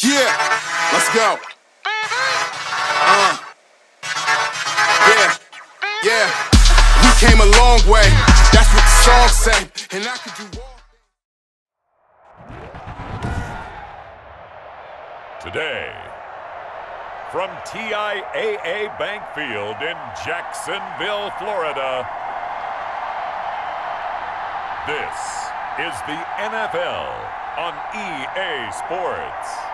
Yeah, let's go. Yeah. We came a long way. That's what the song say. And I could do all. Today, from TIAA Bank Field in Jacksonville, Florida, this is the NFL on EA Sports.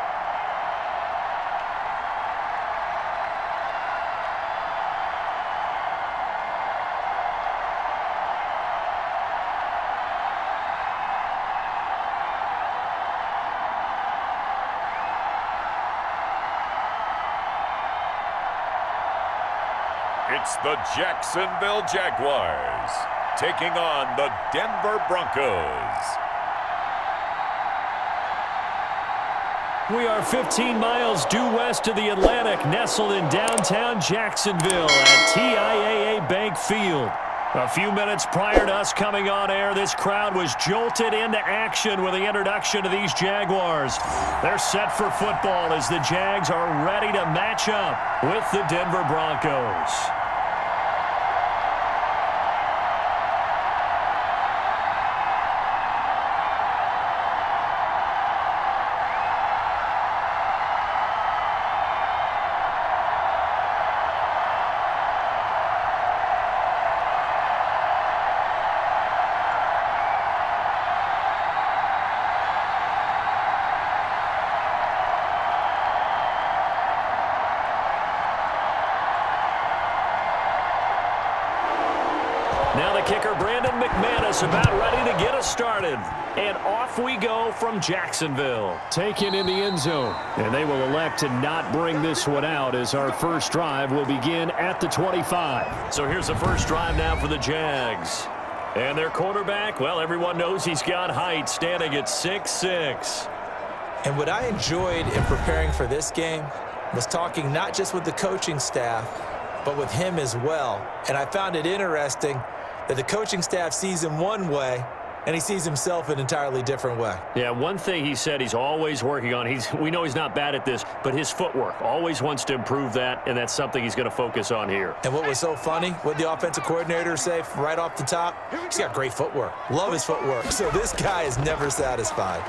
It's the Jacksonville Jaguars taking on the Denver Broncos. We are 15 miles due west of the Atlantic, nestled in downtown Jacksonville at TIAA Bank Field. A few minutes prior to us coming on air, this crowd was jolted into action with the introduction of these Jaguars. They're set for football as the Jags are ready to match up with the Denver Broncos. Now the kicker, Brandon McManus, about ready to get us started. And off we go from Jacksonville. Taken in the end zone. And they will elect to not bring this one out as our first drive will begin at the 25. So here's the first drive now for the Jags. And their quarterback, well, everyone knows he's got height, standing at 6'6". And what I enjoyed in preparing for this game was talking not just with the coaching staff, but with him as well. And I found it interesting that the coaching staff sees him one way, and he sees himself an entirely different way. Yeah, one thing he said he's always working on, we know he's not bad at this, but his footwork, always wants to improve that, and that's something he's going to focus on here. And what was so funny, what the offensive coordinator say right off the top, he's got great footwork. Love his footwork. So this guy is never satisfied.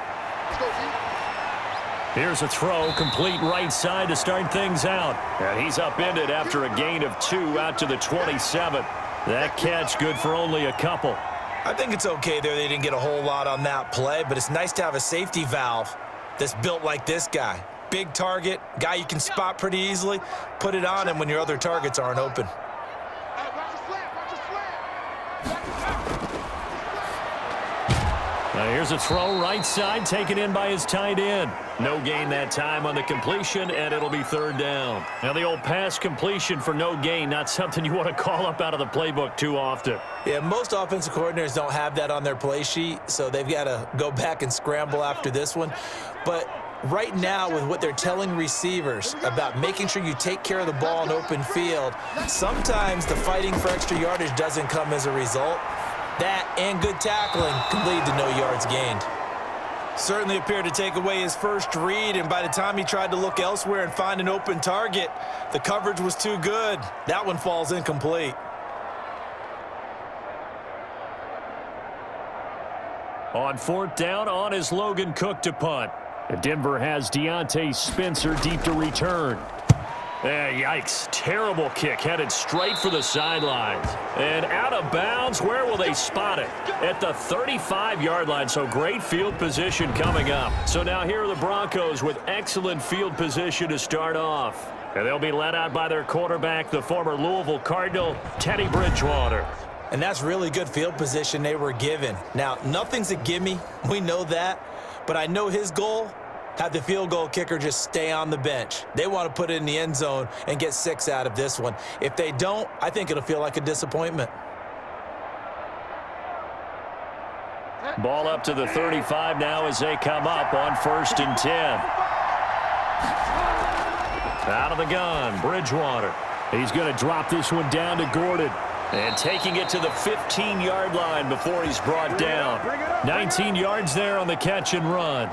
Here's a throw, complete right side to start things out. And he's upended after a gain of 2 out to the 27. That catch good for only a couple. I think it's okay there. They didn't get a whole lot on that play, but it's nice to have a safety valve that's built like this guy. Big target, guy you can spot pretty easily. Put it on him when your other targets aren't open. Here's a throw right side, taken in by his tight end. No gain that time on the completion, and it'll be third down. Now the old pass completion for no gain, not something you want to call up out of the playbook too often. Yeah, most offensive coordinators don't have that on their play sheet, so they've got to go back and scramble after this one. But right now, with what they're telling receivers about making sure you take care of the ball in open field, sometimes the fighting for extra yardage doesn't come as a result. That and good tackling can lead to no yards gained. Certainly appeared to take away his first read, and by the time he tried to look elsewhere and find an open target, the coverage was too good. That one falls incomplete. On fourth down, on is Logan Cook to punt. Denver has Deontay Spencer deep to return. Yikes, terrible kick, headed straight for the sidelines. And out of bounds, where will they spot it? At the 35-yard line, so great field position coming up. So now here are the Broncos with excellent field position to start off. And they'll be led out by their quarterback, the former Louisville Cardinal, Teddy Bridgewater. And that's really good field position they were given. Now, nothing's a gimme, we know that, but I know his goal, have the field goal kicker just stay on the bench. They want to put it in the end zone and get 6 out of this one. If they don't, I think it'll feel like a disappointment. Ball up to the 35 now as they come up on 1st and 10. Out of the gun, Bridgewater. He's going to drop this one down to Gordon. And taking it to the 15-yard line before he's brought down. 19 yards there on the catch and run.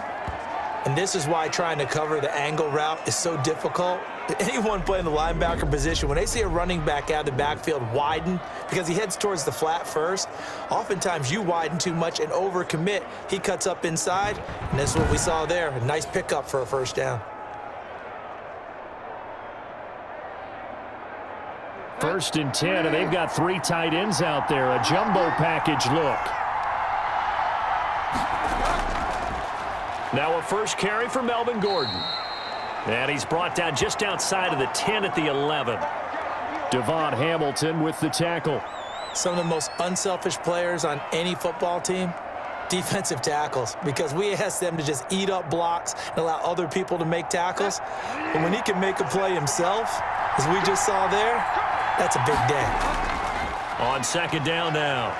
And this is why trying to cover the angle route is so difficult. Anyone playing the linebacker position, when they see a running back out of the backfield widen because he heads towards the flat first, oftentimes you widen too much and overcommit. He cuts up inside, and that's what we saw there. A nice pickup for a first down. First and 10, and they've got 3 tight ends out there. A jumbo package look. Now a first carry for Melvin Gordon. And he's brought down just outside of the 10 at the 11. Devon Hamilton with the tackle. Some of the most unselfish players on any football team, defensive tackles, because we ask them to just eat up blocks and allow other people to make tackles. But when he can make a play himself, as we just saw there, that's a big day. On second down now,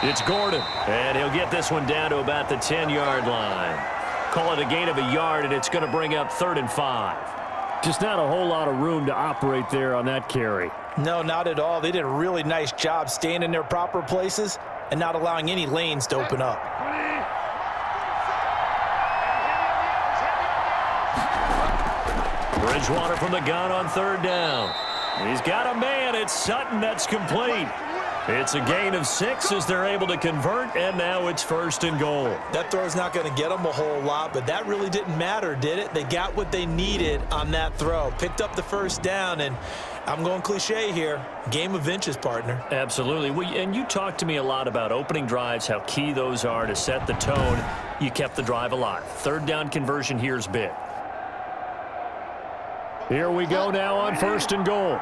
it's Gordon. And he'll get this one down to about the 10-yard line. Call it a gain of a yard, and it's going to bring up 3rd and 5. Just not a whole lot of room to operate there on that carry. No, not at all. They did a really nice job staying in their proper places and not allowing any lanes to open up. Bridgewater from the gun on 3rd down. He's got a man. It's Sutton. That's complete. It's a gain of 6 as they're able to convert, and now it's 1st and goal. That throw's not going to get them a whole lot, but that really didn't matter, did it? They got what they needed on that throw. Picked up the first down, and I'm going cliche here. Game of inches, partner. Absolutely. And you talked to me a lot about opening drives, how key those are to set the tone. You kept the drive alive. 3rd down conversion here is big. Here we go now on 1st and goal.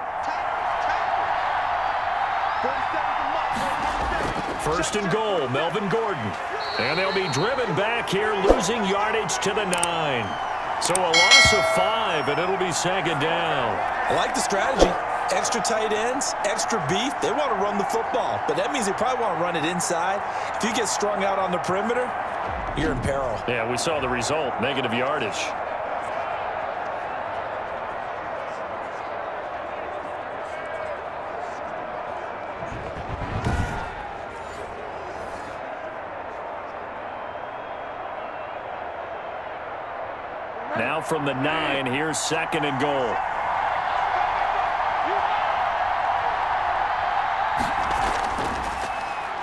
1st and goal, Melvin Gordon. And they'll be driven back here, losing yardage to the 9. So a loss of 5, and it'll be 2nd down. I like the strategy. Extra tight ends, extra beef. They want to run the football, but that means they probably want to run it inside. If you get strung out on the perimeter, you're in peril. Yeah, we saw the result, negative yardage. Now from the 9, here's 2nd and goal.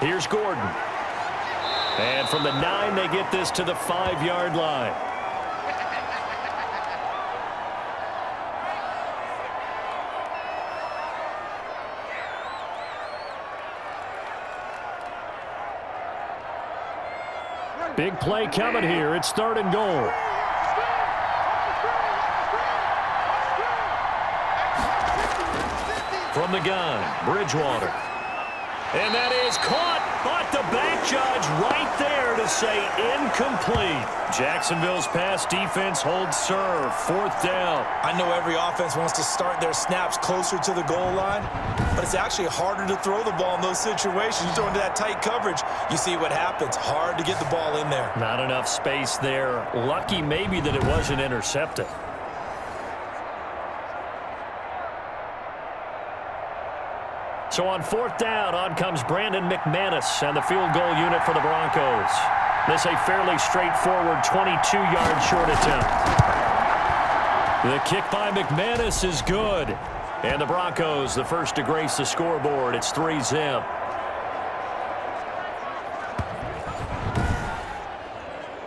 Here's Gordon. And from the 9, they get this to the 5-yard line. Big play coming here. It's 3rd and goal. From the gun, Bridgewater. And that is caught, but the back judge right there to say incomplete. Jacksonville's pass defense holds serve. 4th down. I know every offense wants to start their snaps closer to the goal line, but it's actually harder to throw the ball in those situations. You throw into that tight coverage, you see what happens. Hard to get the ball in there. Not enough space there. Lucky maybe that it wasn't intercepted. So on 4th down, on comes Brandon McManus and the field goal unit for the Broncos. This a fairly straightforward 22-yard short attempt. The kick by McManus is good. And the Broncos, the first to grace the scoreboard. It's 3-zip.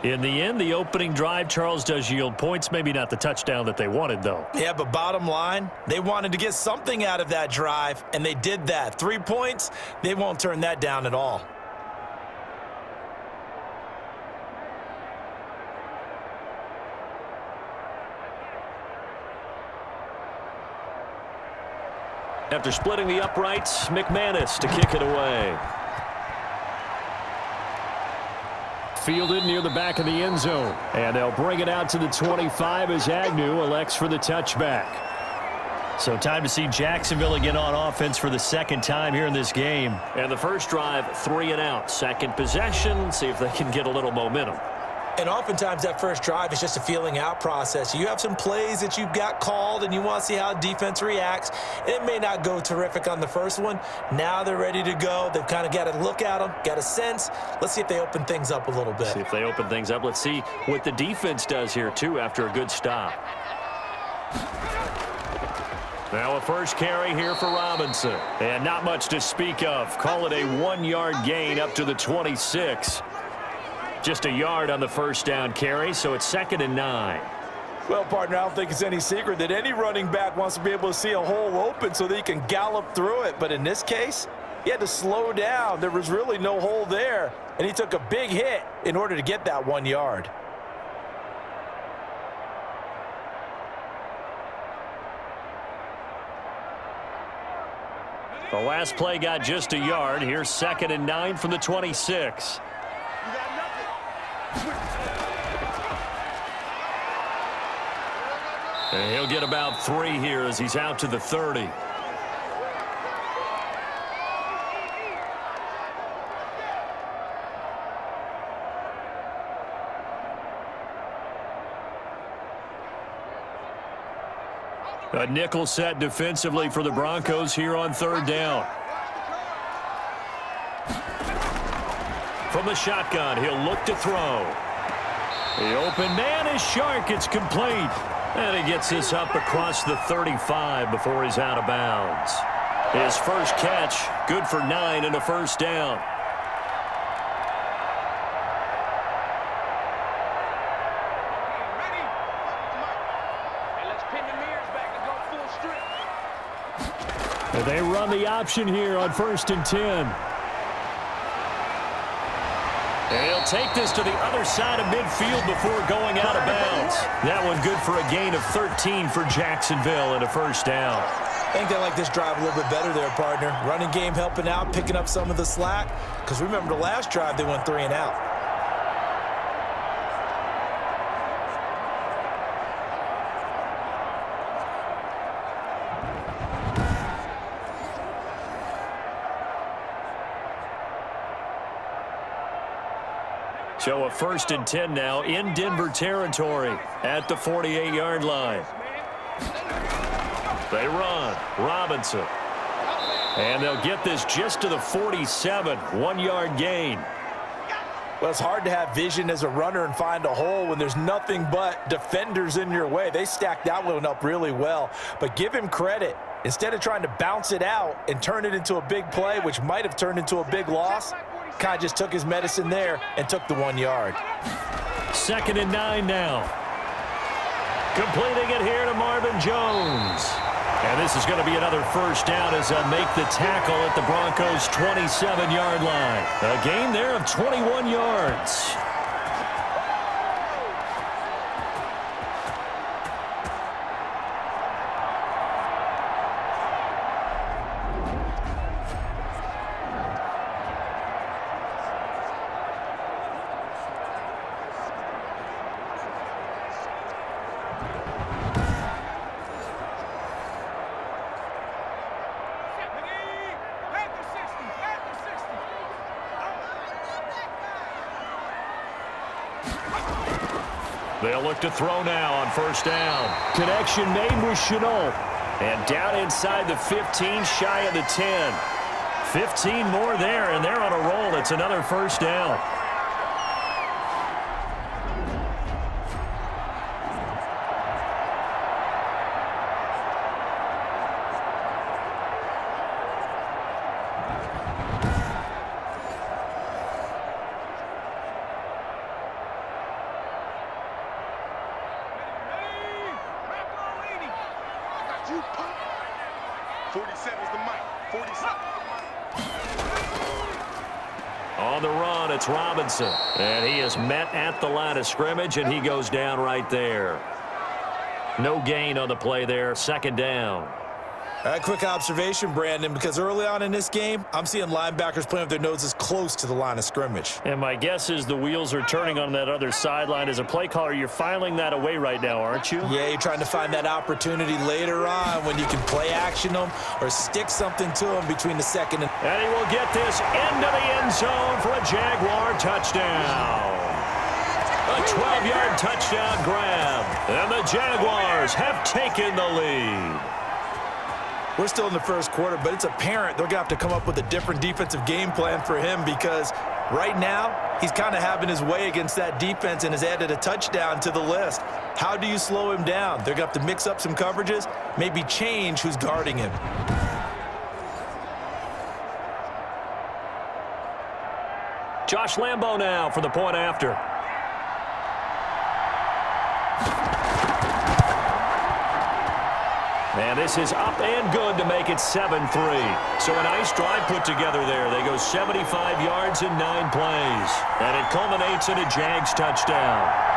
In the end, the opening drive, Charles, does yield points. Maybe not the touchdown that they wanted, though. Yeah, but bottom line, they wanted to get something out of that drive, and they did that. 3 points, they won't turn that down at all. After splitting the uprights, McManus to kick it away. Fielded near the back of the end zone. And they'll bring it out to the 25 as Agnew elects for the touchback. So time to see Jacksonville again on offense for the 2nd time here in this game. And the first drive, 3 and out. 2nd possession, see if they can get a little momentum. And oftentimes that first drive is just a feeling out process. You have some plays that you've got called and you want to see how defense reacts. It may not go terrific on the first one. Now they're ready to go. They've kind of got to look at them, got a sense. Let's see if they open things up a little bit. See if they open things up. Let's see what the defense does here, too, after a good stop. Now a first carry here for Robinson. And not much to speak of. Call it a 1-yard gain up to the 26. Just a yard on the first down carry, so it's 2nd and 9. Well, partner, I don't think it's any secret that any running back wants to be able to see a hole open so that he can gallop through it. But in this case, he had to slow down. There was really no hole there, and he took a big hit in order to get that 1 yard. The last play got just a yard. Here's 2nd and 9 from the 26. And he'll get about 3 here as he's out to the 30. A nickel set defensively for the Broncos here on 3rd down. From the shotgun, he'll look to throw. The open man is Shark. It's complete. And he gets this up across the 35 before he's out of bounds. His first catch, good for 9 and a first down. And they run the option here on 1st and 10. And he'll take this to the other side of midfield before going out of bounds. That one good for a gain of 13 for Jacksonville and a first down. I think they like this drive a little bit better there, partner. Running game helping out, picking up some of the slack. Because remember the last drive, they went 3 and out. So a 1st and 10 now in Denver territory at the 48-yard line. They run. Robinson. And they'll get this just to the 47. 1-yard gain. Well, it's hard to have vision as a runner and find a hole when there's nothing but defenders in your way. They stacked that one up really well. But give him credit. Instead of trying to bounce it out and turn it into a big play, which might have turned into a big loss, kind of just took his medicine there and took the 1 yard. 2nd and 9 now. Completing it here to Marvin Jones. And this is going to be another first down as they'll make the tackle at the Broncos' 27-yard line. A gain there of 21 yards. They'll look to throw now on first down. Connection made with Shenault. And down inside the 15, shy of the 10. 15 more there, and they're on a roll. It's another first down. On the run, it's Robinson. And he is met at the line of scrimmage, and he goes down right there. No gain on the play there, 2nd down. A quick observation, Brandon, because early on in this game, I'm seeing linebackers playing with their noses close to the line of scrimmage. And my guess is the wheels are turning on that other sideline. As a play caller, you're filing that away right now, aren't you? Yeah, you're trying to find that opportunity later on when you can play action them or stick something to them between the 2nd and... And he will get this into the end zone for a Jaguar touchdown. A 12-yard touchdown grab. And the Jaguars have taken the lead. We're still in the first quarter, but it's apparent they're going to have to come up with a different defensive game plan for him because right now he's kind of having his way against that defense and has added a touchdown to the list. How do you slow him down? They're going to have to mix up some coverages, maybe change who's guarding him. Josh Lambo now for the point after. And this is up and good to make it 7-3. So a nice drive put together there. They go 75 yards in 9 plays. And it culminates in a Jags touchdown.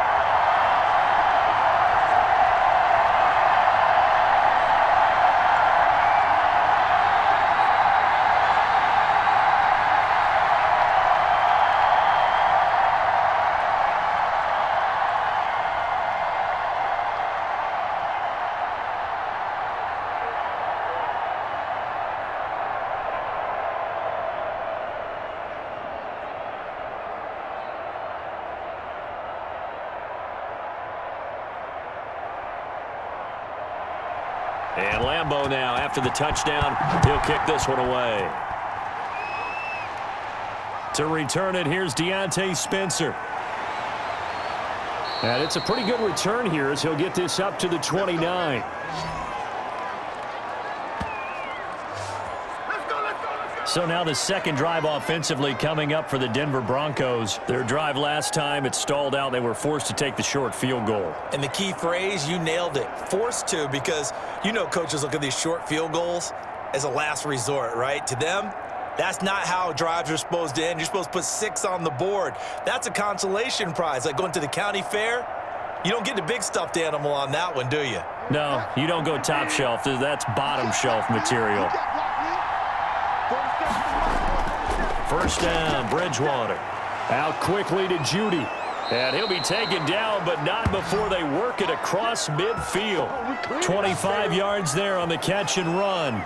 And Lambo now, after the touchdown, he'll kick this one away. To return it, here's Deontay Spencer. And it's a pretty good return here as he'll get this up to the 29. So now the second drive offensively coming up for the Denver Broncos. Their drive last time, it stalled out. They were forced to take the short field goal. And the key phrase, you nailed it. Forced to, because you know coaches look at these short field goals as a last resort, right? To them, that's not how drives are supposed to end. You're supposed to put 6 on the board. That's a consolation prize. Like going to the county fair, you don't get the big stuffed animal on that one, do you? No, you don't go top shelf. That's bottom shelf material. First down, Bridgewater. Out quickly to Judy. And he'll be taken down, but not before they work it across midfield. 25 yards there on the catch and run.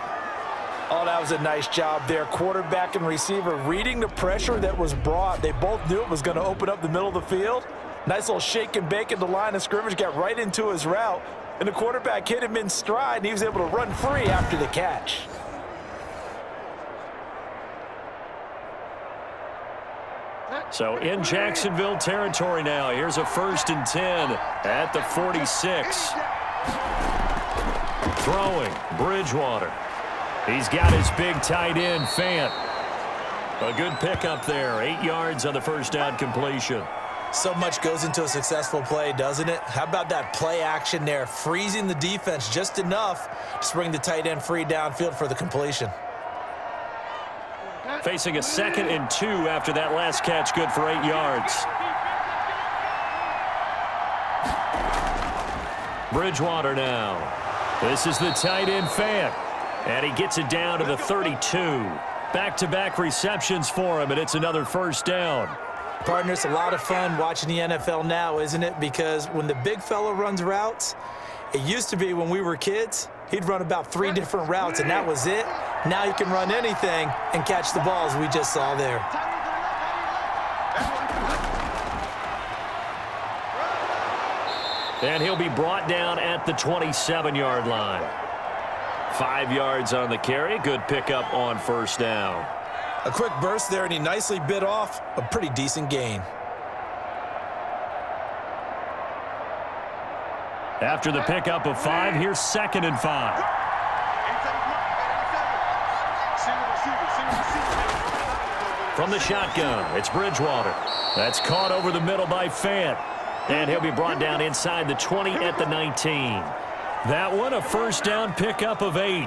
Oh, that was a nice job there. Quarterback and receiver reading the pressure that was brought. They both knew it was going to open up the middle of the field. Nice little shake and bake at the line of scrimmage, got right into his route. And the quarterback hit him in stride, and he was able to run free after the catch. So in Jacksonville territory now. Here's a 1st and 10 at the 46. Throwing, Bridgewater. He's got his big tight end, Fant. A good pickup there. 8 yards on the first down completion. So much goes into a successful play, doesn't it? How about that play action there, freezing the defense just enough to bring the tight end free downfield for the completion. Facing a 2nd and 2 after that last catch, good for 8 yards. Bridgewater now. This is the tight end, Fant. And he gets it down to the 32. Back-to-back receptions for him, and it's another first down. Partner, it's a lot of fun watching the NFL now, isn't it? Because when the big fella runs routes, it used to be when we were kids, he'd run about 3 different routes, and that was it. Now he can run anything and catch the balls we just saw there. And he'll be brought down at the 27-yard line. 5 yards on the carry. Good pickup on first down. A quick burst there, and he nicely bit off a pretty decent gain. After the pickup of 5, here's 2nd and 5. From the shotgun, it's Bridgewater. That's caught over the middle by Fant. And he'll be brought down inside the 20 at the 19. That one, a first down pickup of 8.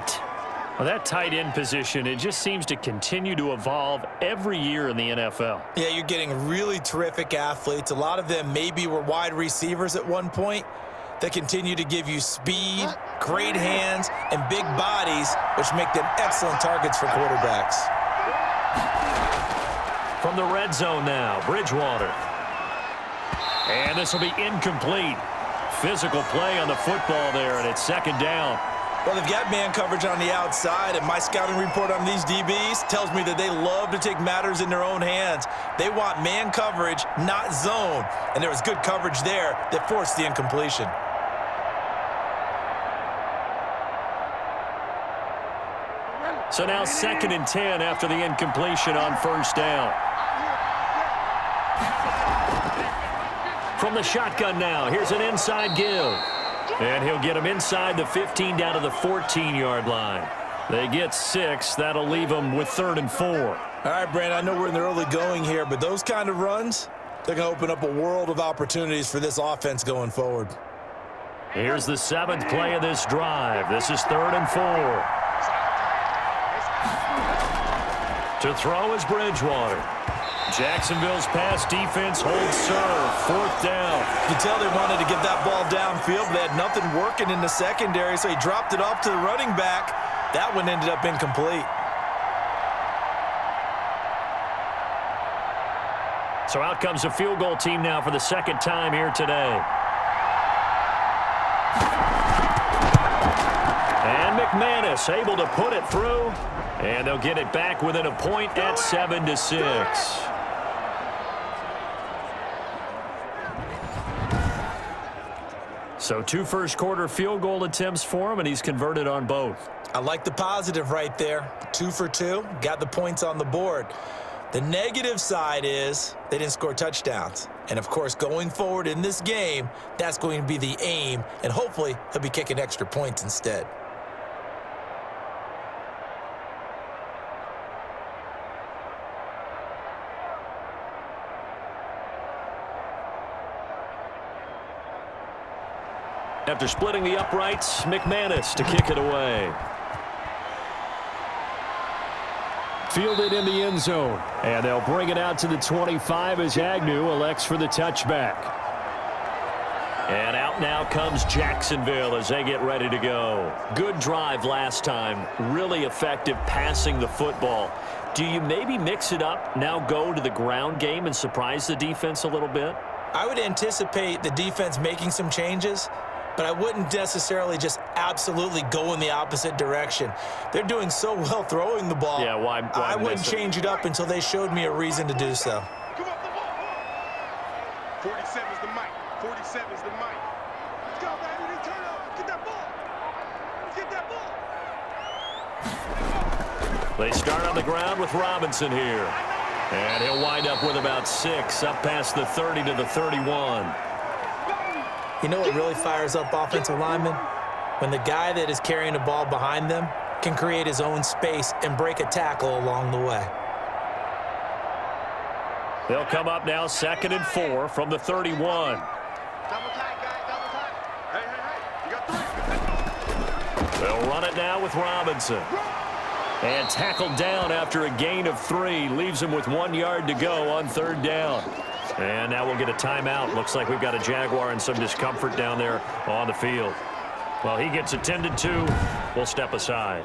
Well, that tight end position, it just seems to continue to evolve every year in the NFL. Yeah, you're getting really terrific athletes. A lot of them maybe were wide receivers at one point that continue to give you speed, great hands, and big bodies, which make them excellent targets for quarterbacks. From the red zone now, Bridgewater. And this will be incomplete. Physical play on the football there, and it's 2nd down. Well, they've got man coverage on the outside, and my scouting report on these DBs tells me that they love to take matters in their own hands. They want man coverage, not zone, and there was good coverage there that forced the incompletion. So now 2nd and 10 after the incompletion on first down. From the shotgun now, here's an inside give. And he'll get him inside the 15 down to the 14-yard line. They get 6. That'll leave them with 3rd and 4. All right, Brandon, I know we're in the early going here, but those kind of runs, they're going to open up a world of opportunities for this offense going forward. Here's the 7th play of this drive. This is 3rd and 4. To throw is Bridgewater. Jacksonville's pass defense holds serve. 4th down. You can tell they wanted to get that ball downfield, but they had nothing working in the secondary, so he dropped it off to the running back. That one ended up incomplete. So out comes a field goal team now for the 2nd time here today. And McManus able to put it through. And they'll get it back within a point at 7-6. So 2 first-quarter field goal attempts for him, and he's converted on both. I like the positive right there. 2 for 2, got the points on the board. The negative side is they didn't score touchdowns. And, of course, going forward in this game, that's going to be the aim, and hopefully he'll be kicking extra points instead. After splitting the uprights, McManus to kick it away. Fielded in the end zone. And they'll bring it out to the 25 as Agnew elects for the touchback. And out now comes Jacksonville as they get ready to go. Good drive last time. Really effective passing the football. Do you maybe mix it up, now go to the ground game and surprise the defense a little bit? I would anticipate the defense making some changes, but I wouldn't necessarily just absolutely go in the opposite direction. They're doing so well throwing the ball. Yeah, why I wouldn't change it up until they showed me a reason to do so. Come up the ball. 47's the mic. 47's the mic. Let's go, baby. They turn up. Get that ball. Let's get that ball. They start on the ground with Robinson here. And he'll wind up with about 6, up past the 30 to the 31. You know what really fires up offensive linemen? When the guy that is carrying the ball behind them can create his own space and break a tackle along the way. They'll come up now 2nd and 4 from the 31. Double tight, guys. Double tight. Hey. You got 3. They'll run it now with Robinson. And tackled down after a gain of 3. Leaves him with 1 yard to go on 3rd down. And now we'll get a timeout. Looks like we've got a Jaguar and some discomfort down there on the field. Well, he gets attended to. We'll step aside.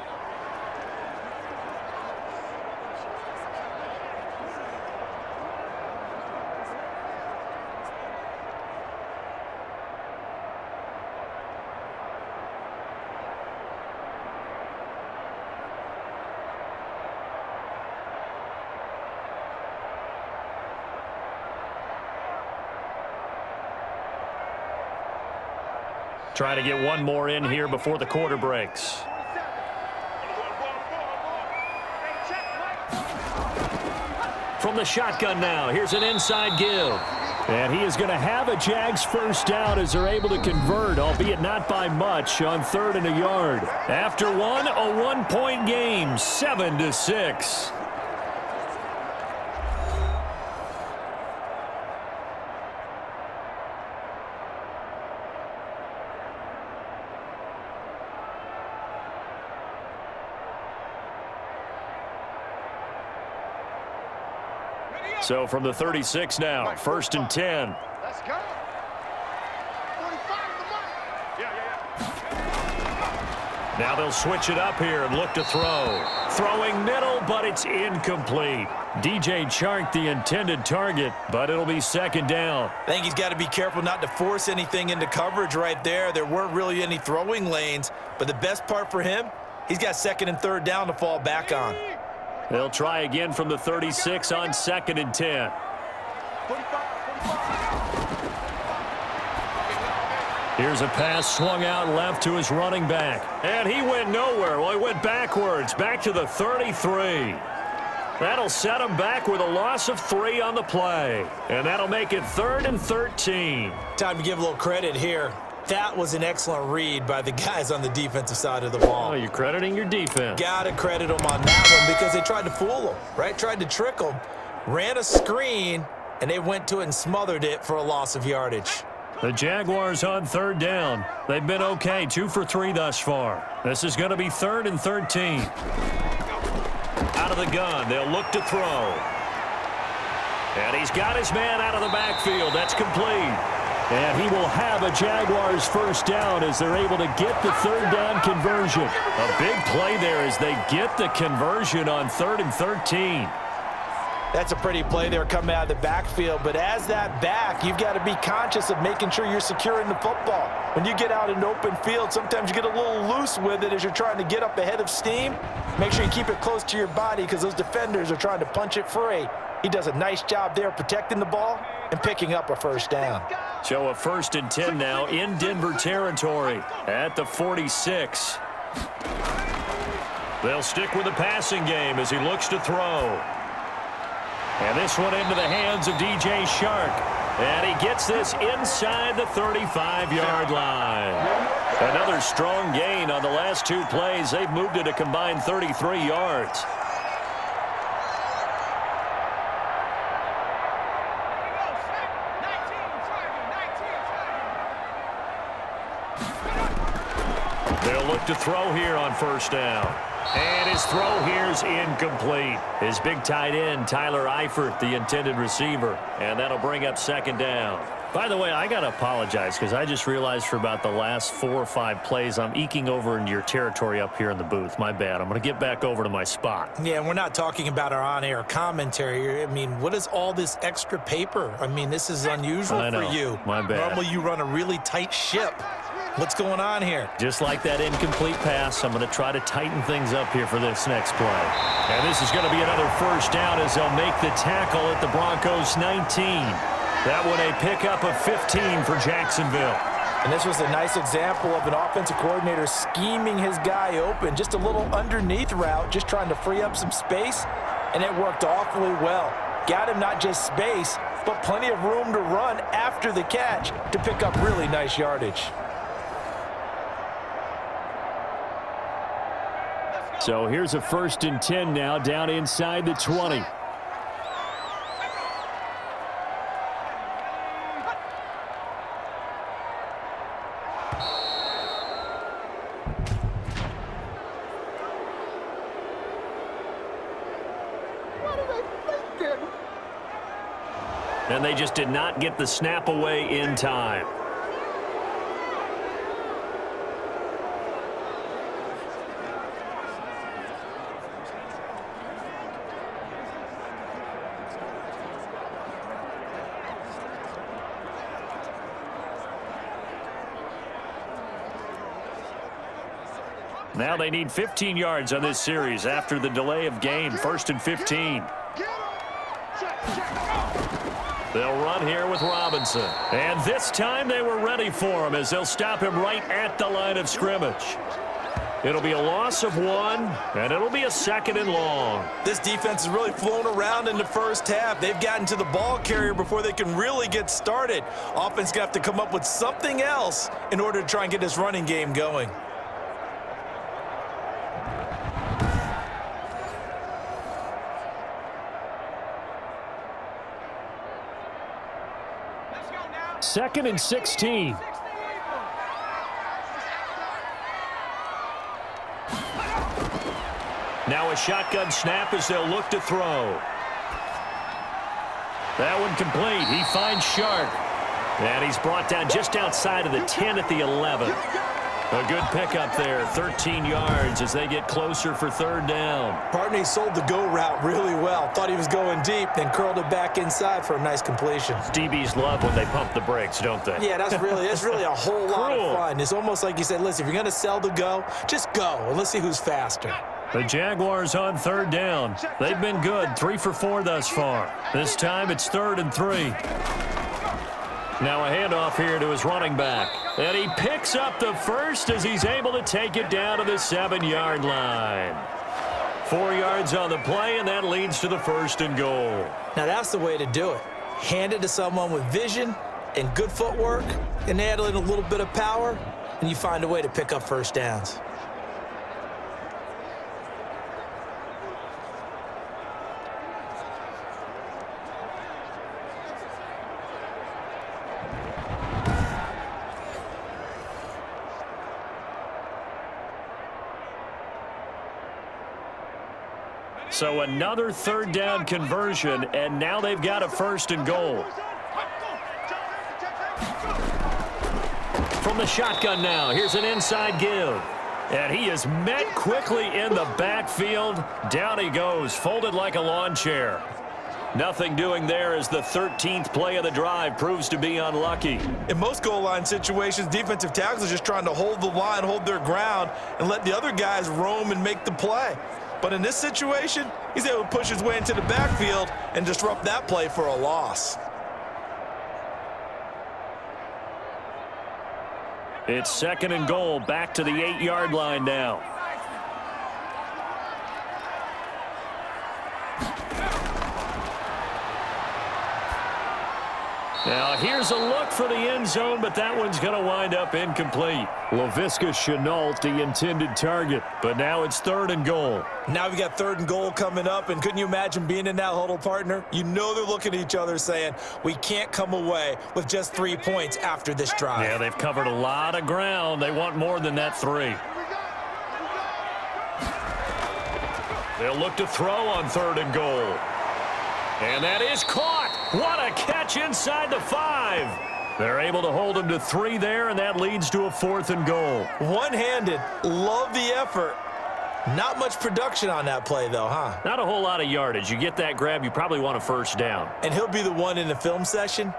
Try to get one more in here before the quarter breaks. From the shotgun now, here's an inside give. And he is going to have a Jags first down as they're able to convert, albeit not by much, on 3rd and a yard. After a 1-point game, 7-6. So from the 36 now, 1st and 10. Let's go. 45 the mic. Yeah. Now they'll switch it up here and look to throw. Throwing middle, but it's incomplete. DJ Chark the intended target, but it'll be second down. I think he's got to be careful not to force anything into coverage right there. There weren't really any throwing lanes, but the best part for him, he's got second and third down to fall back on. They'll try again from the 36 on 2nd and 10. 45. Here's a pass swung out left to his running back. And he went nowhere. Well, he went backwards, back to the 33. That'll set him back with a loss of 3 on the play. And that'll make it 3rd and 13. Time to give a little credit here. That was an excellent read by the guys on the defensive side of the ball. Oh, you're crediting your defense. Got to credit them on that one because they tried to fool him, right? Tried to trick him, ran a screen, and they went to it and smothered it for a loss of yardage. The Jaguars on 3rd down. They've been okay, 2 for 3 thus far. This is going to be 3rd and 13. Out of the gun, they'll look to throw. And he's got his man out of the backfield. That's complete. And he will have a Jaguars first down as they're able to get the 3rd down conversion. A big play there as they get the conversion on 3rd and 13. That's a pretty play there coming out of the backfield, but as that back, you've got to be conscious of making sure you're securing the football. When you get out in open field, sometimes you get a little loose with it as you're trying to get up ahead of steam. Make sure you keep it close to your body because those defenders are trying to punch it free. He does a nice job there protecting the ball and picking up a first down. So a 1st and 10 now in Denver territory at the 46. They'll stick with the passing game as he looks to throw. And this one into the hands of DJ Chark. And he gets this inside the 35-yard line. Another strong gain on the last 2 plays. They've moved it a combined 33 yards. They'll look to throw here on 1st down. And his throw here's incomplete. His big tight end, Tyler Eifert, the intended receiver. And that'll bring up 2nd down. By the way, I got to apologize because I just realized for about the last 4 or 5 plays, I'm eking over into your territory up here in the booth. My bad. I'm going to get back over to my spot. Yeah, we're not talking about our on-air commentary. I mean, what is all this extra paper? I mean, this is unusual for you. My bad. Normally you run a really tight ship. What's going on here? Just like that incomplete pass, I'm going to try to tighten things up here for this next play. And this is going to be another first down as they'll make the tackle at the Broncos 19. That one a pickup of 15 for Jacksonville. And this was a nice example of an offensive coordinator scheming his guy open. Just a little underneath route, just trying to free up some space, and it worked awfully well. Got him not just space, but plenty of room to run after the catch to pick up really nice yardage. So here's a 1st and 10 now down inside the 20. And they just did not get the snap away in time. Now they need 15 yards on this series after the delay of game. 1st and 15. They'll run here with Robinson. And this time they were ready for him as they'll stop him right at the line of scrimmage. It'll be a loss of 1, and it'll be a 2nd and long. This defense has really flown around in the first half. They've gotten to the ball carrier before they can really get started. Offense got to come up with something else in order to try and get this running game going. Second and 16. Now a shotgun snap as they'll look to throw. That one complete. He finds Chark. And he's brought down just outside of the 10 at the 11. A good pickup there, 13 yards as they get closer for third down. Partner, he sold the go route really well. Thought he was going deep, then curled it back inside for a nice completion. DBs love when they pump the brakes, don't they? Yeah, that's really a whole lot of fun. It's almost like you said, listen, if you're going to sell the go, just go, and let's see who's faster. The Jaguars on third down. They've been good, 3 for 4 thus far. This time it's 3rd and 3. Now a handoff here to his running back. And he picks up the first as he's able to take it down to the 7-yard line. 4 yards on the play, and that leads to the 1st and goal. Now that's the way to do it. Hand it to someone with vision and good footwork, and add in a little bit of power, and you find a way to pick up first downs. So another 3rd down conversion, and now they've got a 1st and goal. From the shotgun now, here's an inside give. And he is met quickly in the backfield. Down he goes, folded like a lawn chair. Nothing doing there as the 13th play of the drive proves to be unlucky. In most goal line situations, defensive tackles are just trying to hold the line, hold their ground, and let the other guys roam and make the play. But in this situation, he's able to push his way into the backfield and disrupt that play for a loss. It's 2nd and goal, back to the 8-yard line now. Now here's a look for the end zone, but that one's going to wind up incomplete. Laviska Shenault, the intended target, but now it's 3rd and goal. Now we got 3rd and goal coming up, and couldn't you imagine being in that huddle, partner? You know they're looking at each other saying, we can't come away with just 3 points after this drive. Yeah, they've covered a lot of ground. They want more than that 3. They'll look to throw on 3rd and goal. And that is caught. What a catch inside the 5. They're able to hold him to 3 there, and that leads to a 4th and goal. One-handed. Love the effort. Not much production on that play, though, huh? Not a whole lot of yardage. You get that grab, you probably want a 1st down. And he'll be the one in the film session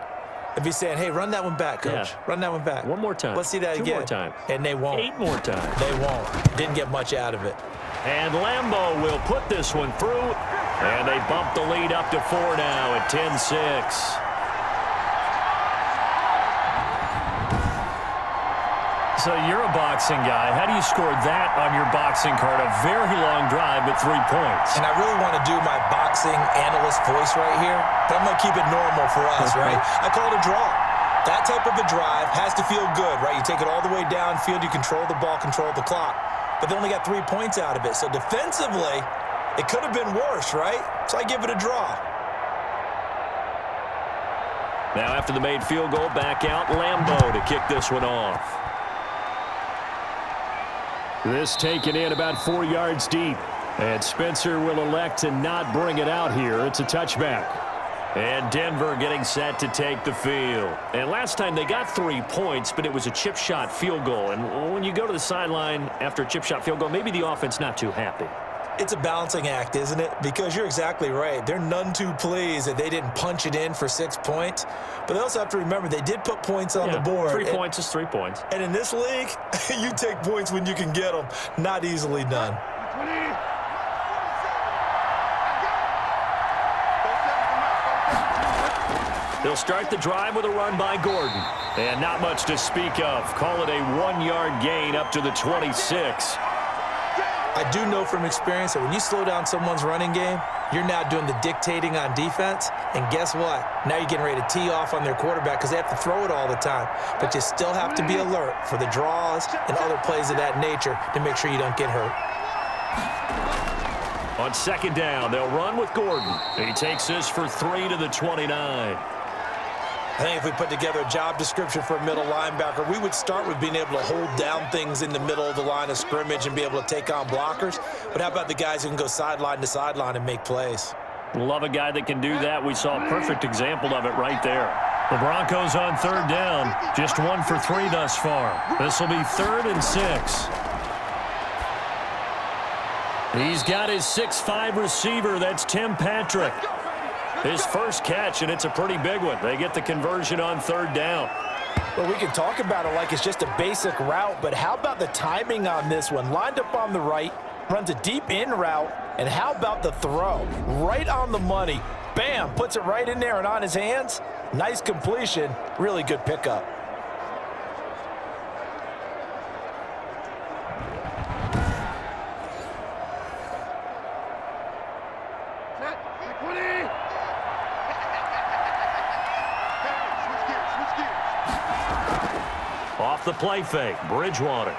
and be saying, hey, run that one back, coach. Yeah. Run that one back. One more time. Let's see that 2 again. more times. And they won't. 8 more times. They won't. Didn't get much out of it. And Lambeau will put this one through. And they bump the lead up to 4 now at 10-6. So you're a boxing guy. How do you score that on your boxing card? A very long drive, but 3 points. And I really want to do my boxing analyst voice right here, but I'm going to keep it normal for us, right? I call it a draw. That type of a drive has to feel good, right? You take it all the way downfield, you control the ball, control the clock. But they only got 3 points out of it. So defensively, it could have been worse, right? So I give it a draw. Now after the made field goal, back out Lambeau to kick this one off. This taken in about 4 yards deep. And Spencer will elect to not bring it out here. It's a touchback. And Denver getting set to take the field. And last time they got 3 points, but it was a chip shot field goal. And when you go to the sideline after a chip shot field goal, maybe the offense not too happy. It's a balancing act, isn't it? Because you're exactly right. They're none too pleased that they didn't punch it in for 6 points. But they also have to remember they did put points on the board. 3 points is 3 points. And in this league, you take points when you can get them. Not easily done. They'll start the drive with a run by Gordon. And not much to speak of. Call it a 1-yard gain up to the 26. I do know from experience that when you slow down someone's running game, you're now doing the dictating on defense. And guess what? Now you're getting ready to tee off on their quarterback because they have to throw it all the time. But you still have to be alert for the draws and other plays of that nature to make sure you don't get hurt. On 2nd down, they'll run with Gordon. He takes this for 3 to the 29. I think if we put together a job description for a middle linebacker, we would start with being able to hold down things in the middle of the line of scrimmage and be able to take on blockers. But how about the guys who can go sideline to sideline and make plays? Love a guy that can do that. We saw a perfect example of it right there. The Broncos on third down. Just 1 for 3 thus far. This will be 3rd and 6. He's got his 6'5" receiver. That's Tim Patrick. His first catch, and it's a pretty big one. They get the conversion on third down. Well, we can talk about it like it's just a basic route, but how about the timing on this one? Lined up on the right, runs a deep in route, and how about the throw? Right on the money. Bam, puts it right in there and on his hands. Nice completion, really good pickup. Off the play fake, Bridgewater.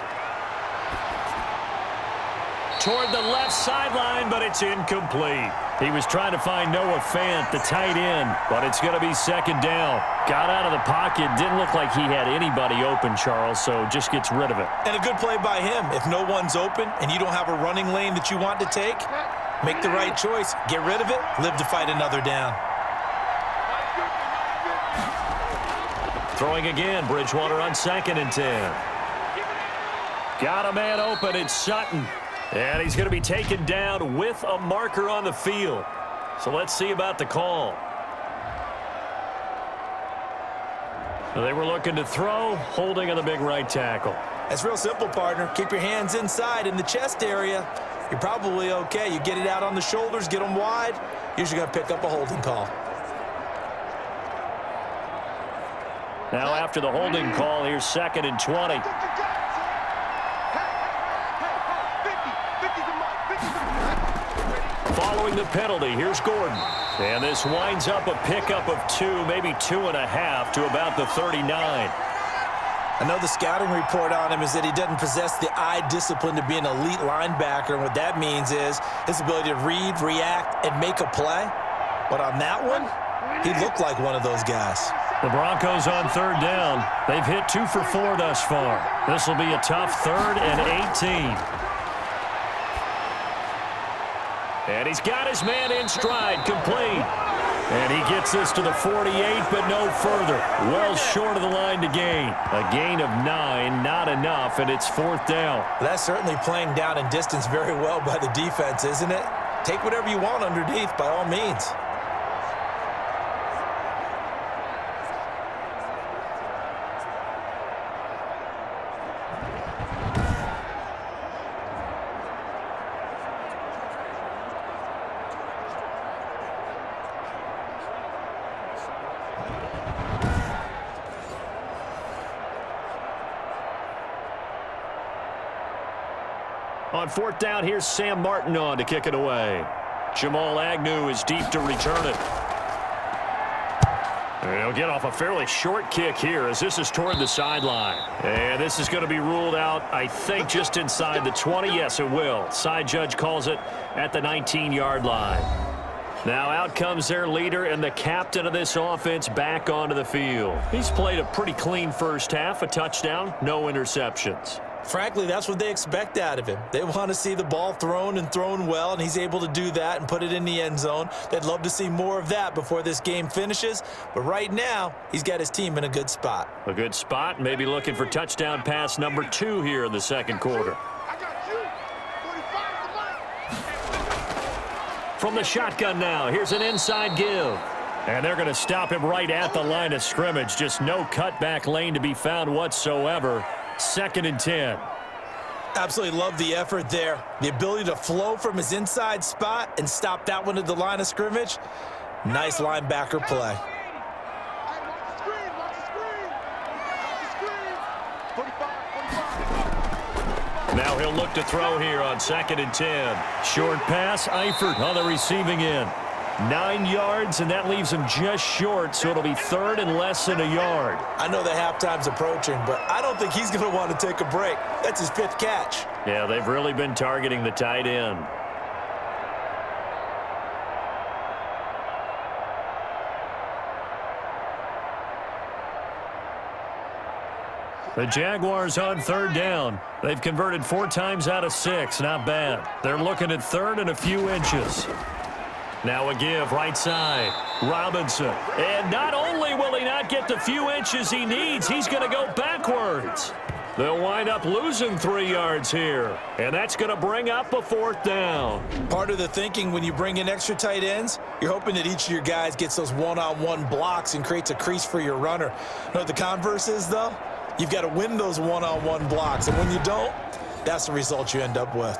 Toward the left sideline, but it's incomplete. He was trying to find Noah Fant, the tight end, but it's going to be 2nd down. Got out of the pocket, didn't look like he had anybody open, Charles, so just gets rid of it. And a good play by him. If no one's open and you don't have a running lane that you want to take, make the right choice. Get rid of it, live to fight another down. Throwing again, Bridgewater on 2nd and 10. Got a man open, it's Sutton. And he's going to be taken down with a marker on the field. So let's see about the call. They were looking to throw, holding on the big right tackle. That's real simple, partner. Keep your hands inside in the chest area. You're probably okay. You get it out on the shoulders, get them wide. Usually going to pick up a holding call. Now after the holding call, here's 2nd and 20. Following the penalty, here's Gordon. And this winds up a pickup of 2, maybe 2.5 to about the 39. I know the scouting report on him is that he doesn't possess the eye discipline to be an elite linebacker. And what that means is his ability to read, react, and make a play. But on that one, he looked like one of those guys. The Broncos on third down. They've hit 2 for 4 thus far. This will be a tough 3rd and 18. And he's got his man in stride, complete. And he gets this to the 48, but no further. Well short of the line to gain. A gain of 9, not enough, and it's 4th down. That's certainly playing down in distance very well by the defense, isn't it? Take whatever you want underneath, by all means. On 4th down, here's Sam Martin on to kick it away. Jamal Agnew is deep to return it. And he'll get off a fairly short kick here as this is toward the sideline. And this is going to be ruled out, I think, just inside the 20. Yes, it will. Side judge calls it at the 19-yard line. Now out comes their leader and the captain of this offense back onto the field. He's played a pretty clean first half, a touchdown, no interceptions. Frankly, that's what they expect out of him. They want to see the ball thrown and thrown well, and he's able to do that and put it in the end zone. They'd love to see more of that before this game finishes, but right now, he's got his team in a good spot. A good spot, maybe looking for touchdown pass number 2 here in the second quarter. From the shotgun now, here's an inside give. And they're going to stop him right at the line of scrimmage. Just no cutback lane to be found whatsoever. 2nd and 10. Absolutely love the effort there. The ability to flow from his inside spot and stop that one at the line of scrimmage. Nice linebacker play. Now he'll look to throw here on 2nd and 10. Short pass, Eifert on the receiving end. 9 yards, and that leaves him just short, so it'll be 3rd and less than a yard. I know the halftime's approaching, but I don't think he's going to want to take a break. That's his 5th catch. Yeah, they've really been targeting the tight end. The Jaguars on 3rd down. They've converted 4 times out of 6. Not bad. They're looking at 3rd and a few inches. Now a give right side. Robinson. And not only will he not get the few inches he needs, he's going to go backwards. They'll wind up losing 3 yards here. And that's going to bring up a 4th down. Part of the thinking when you bring in extra tight ends, you're hoping that each of your guys gets those one-on-one blocks and creates a crease for your runner. You know what the converse is, though? You've got to win those one-on-one blocks. And when you don't, that's the result you end up with.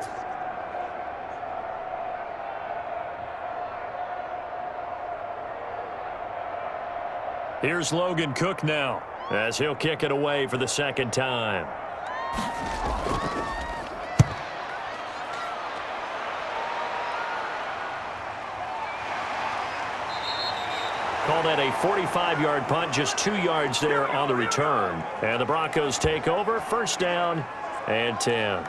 Here's Logan Cook now, as he'll kick it away for the 2nd time. Call that a 45-yard punt, just 2 yards there on the return. And the Broncos take over, 1st down and 10.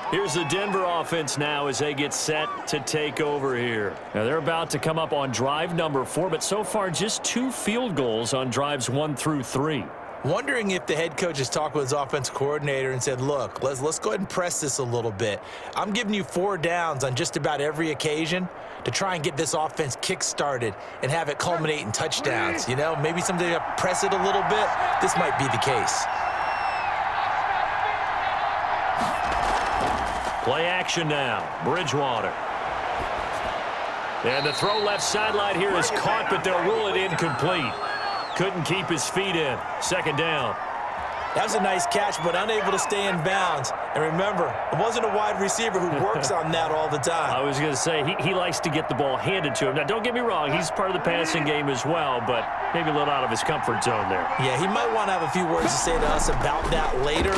Here's the Denver offense now as they get set to take over here. Now they're about to come up on drive number 4, but so far just 2 field goals on drives 1 through 3. Wondering if the head coach has talked with his offense coordinator and said, look, let's go ahead and press this a little bit. I'm giving you 4 downs on just about every occasion to try and get this offense kick-started and have it culminate in touchdowns. You know, maybe someday press it a little bit. This might be the case. Play action now. Bridgewater. And the throw left sideline here is caught, but they'll rule it incomplete. Couldn't keep his feet in. 2nd down. That was a nice catch, but unable to stay in bounds. And remember, it wasn't a wide receiver who works on that all the time. I was going to say, he likes to get the ball handed to him. Now, don't get me wrong, he's part of the passing game as well, but maybe a little out of his comfort zone there. Yeah, he might want to have a few words to say to us about that later,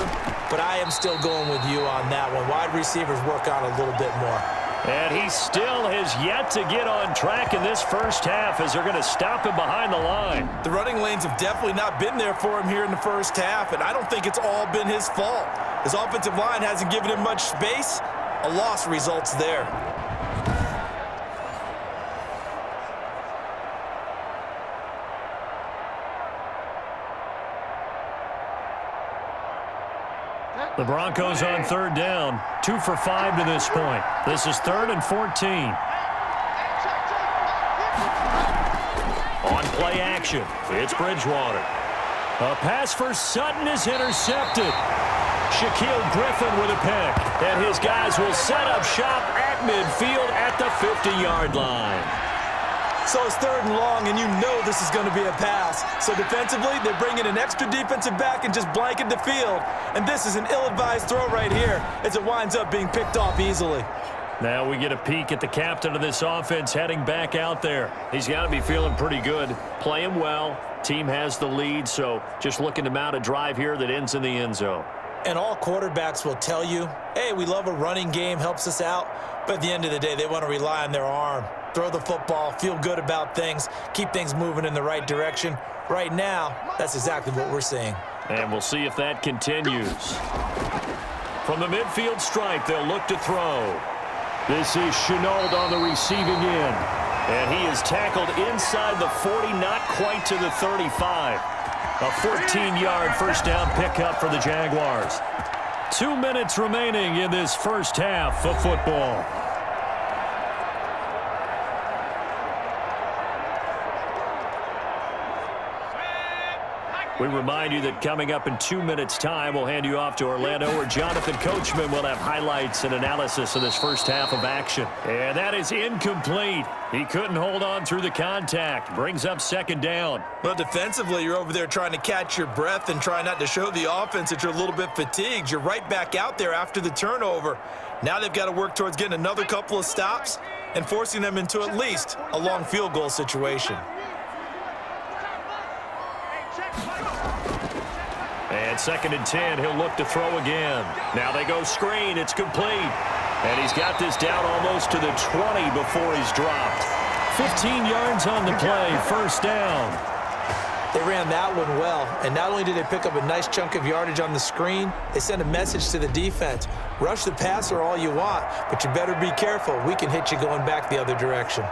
but I am still going with you on that one. Wide receivers work on a little bit more. And he still has yet to get on track in this 1st half as they're going to stop him behind the line. The running lanes have definitely not been there for him here in the 1st half, and I don't think it's all been his fault. His offensive line hasn't given him much space. A loss results there. The Broncos on 3rd down, 2 for 5 to this point. This is 3rd and 14. On play action, it's Bridgewater. A pass for Sutton is intercepted. Shaquille Griffin with a pick. And his guys will set up shop at midfield at the 50-yard line. So it's 3rd and long, and you know this is going to be a pass. So defensively, they're bringing an extra defensive back and just blanket the field. And this is an ill-advised throw right here as it winds up being picked off easily. Now we get a peek at the captain of this offense heading back out there. He's got to be feeling pretty good, playing well. Team has the lead, so just looking to mount a drive here that ends in the end zone. And all quarterbacks will tell you, hey, we love a running game, helps us out. But at the end of the day, they want to rely on their arm. Throw the football, feel good about things, keep things moving in the right direction. Right now, that's exactly what we're seeing. And we'll see if that continues. From the midfield stripe, they'll look to throw. This is Shenault on the receiving end. And he is tackled inside the 40, not quite to the 35. A 14-yard 1st down pickup for the Jaguars. 2 minutes remaining in this 1st half of football. We remind you that coming up in 2 minutes' time, we'll hand you off to Orlando, where Jonathan Coachman will have highlights and analysis of this 1st half of action. And that is incomplete. He couldn't hold on through the contact. Brings up 2nd down. Well, defensively, you're over there trying to catch your breath and try not to show the offense that you're a little bit fatigued. You're right back out there after the turnover. Now they've got to work towards getting another couple of stops and forcing them into at least a long field goal situation. And 2nd and 10, he'll look to throw again. Now they go screen, it's complete. And he's got this down almost to the 20 before he's dropped. 15 yards on the play, 1st down. They ran that one well, and not only did they pick up a nice chunk of yardage on the screen, they sent a message to the defense. Rush the passer all you want, but you better be careful. We can hit you going back the other direction.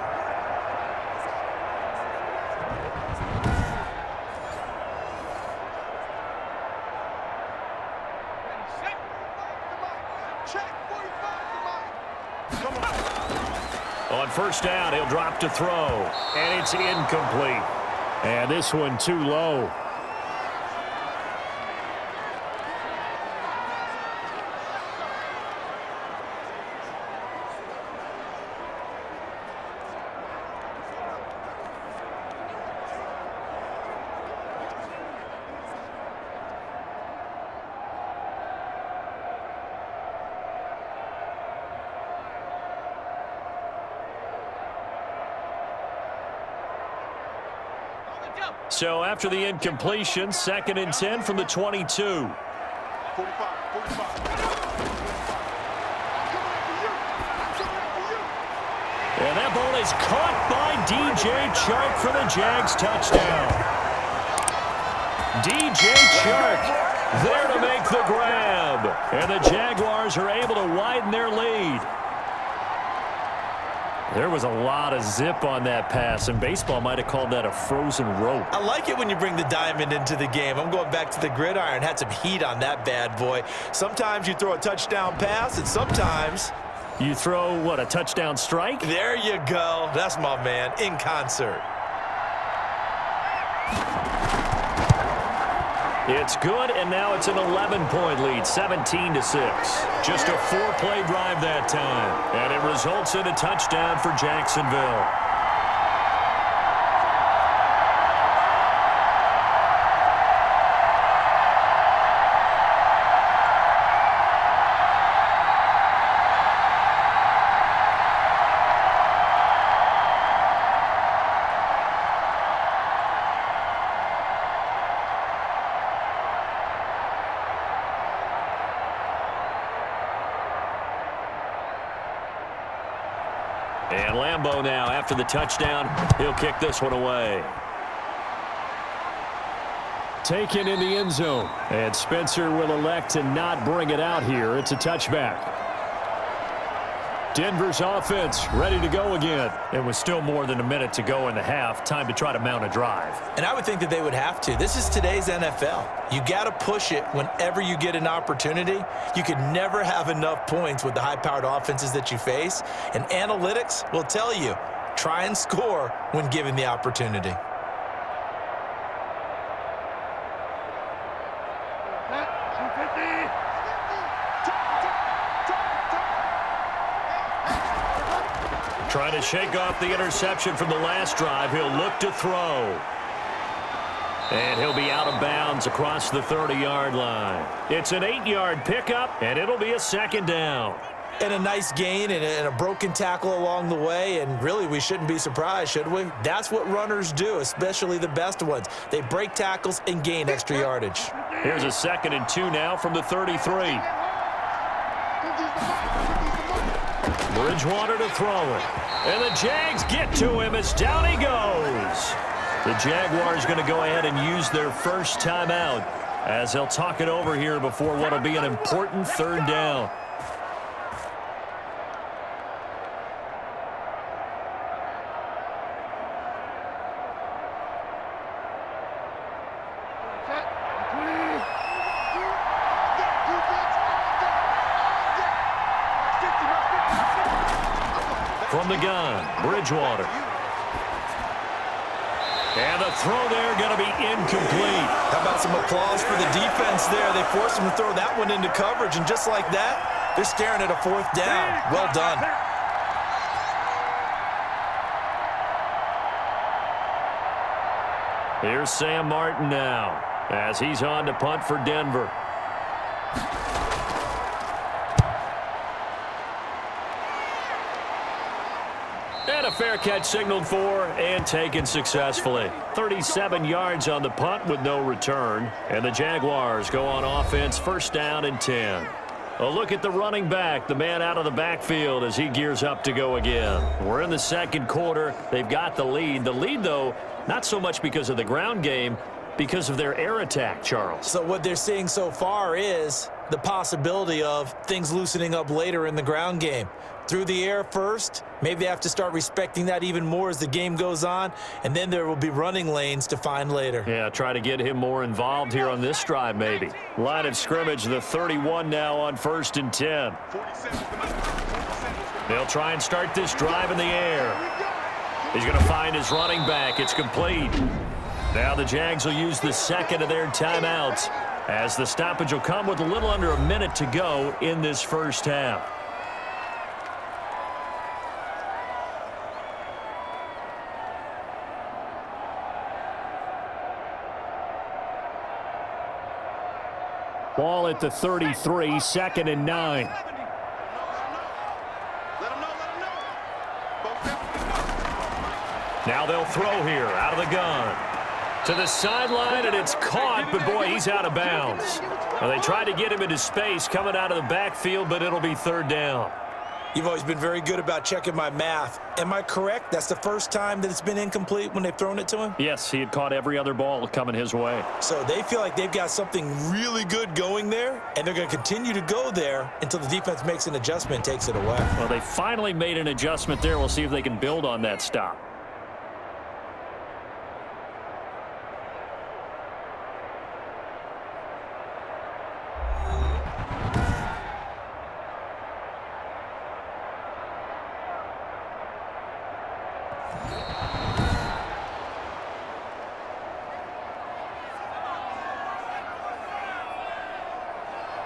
On first down, he'll drop to throw, and it's incomplete. And this one too low. So after the incompletion, 2nd and 10 from the 22. 45. And that ball is caught by DJ Chark for the Jags touchdown. DJ Chark there to make the grab. And the Jaguars are able to widen their lead. There was a lot of zip on that pass, and baseball might have called that a frozen rope. I like it when you bring the diamond into the game. I'm going back to the gridiron. Had some heat on that bad boy. Sometimes you throw a touchdown pass, and sometimes you throw, what, a touchdown strike? There you go. That's my man, in concert. It's good, and now it's an 11-point lead, 17-6. Just a 4-play drive that time, and it results in a touchdown for Jacksonville. And Lambeau now, after the touchdown, he'll kick this one away. Taken in the end zone. And Spencer will elect to not bring it out here. It's a touchback. Denver's offense ready to go again. It was still more than a minute to go in the half. Time to try to mount a drive. And I would think that they would have to. This is today's NFL. You got to push it whenever you get an opportunity. You can never have enough points with the high-powered offenses that you face. And analytics will tell you, try and score when given the opportunity. Trying to shake off the interception from the last drive. He'll look to throw. And he'll be out of bounds across the 30-yard line. It's an 8-yard pickup, and it'll be a 2nd down. And a nice gain and a broken tackle along the way, and really we shouldn't be surprised, should we? That's what runners do, especially the best ones. They break tackles and gain extra yardage. Here's a 2nd and 2 now from the 33. Bridgewater to throw it. And the Jags get to him as down he goes. The Jaguars going to go ahead and use their first timeout as they'll talk it over here before what will be an important 3rd down. From the gun, Bridgewater. And the throw there going to be incomplete. How about some applause for the defense there? They forced him to throw that one into coverage, and just like that, they're staring at a 4th down. Well done. Here's Sam Martin now as he's on to punt for Denver. And a fair catch signaled for and taken successfully. 37 yards on the punt with no return. And the Jaguars go on offense, 1st down and 10. A look at the running back, the man out of the backfield as he gears up to go again. We're in the 2nd quarter. They've got the lead. The lead, though, not so much because of the ground game, because of their air attack, Charles. So what they're seeing so far is the possibility of things loosening up later in the ground game. Through the air first, maybe they have to start respecting that even more as the game goes on, and then there will be running lanes to find later. Yeah, try to get him more involved here on this drive maybe. Line of scrimmage, the 31 now on 1st and 10. They'll try and start this drive in the air. He's going to find his running back. It's complete. Now the Jags will use the second of their timeouts as the stoppage will come with a little under a minute to go in this first half. Ball at the 33, 2nd and 9. Now they'll throw here out of the gun. To the sideline, and it's caught, but boy, he's out of bounds. Well, they tried to get him into space coming out of the backfield, but it'll be 3rd down. You've always been very good about checking my math. Am I correct? That's the first time that it's been incomplete when they've thrown it to him? Yes, he had caught every other ball coming his way. So they feel like they've got something really good going there, and they're going to continue to go there until the defense makes an adjustment and takes it away. Well, they finally made an adjustment there. We'll see if they can build on that stop.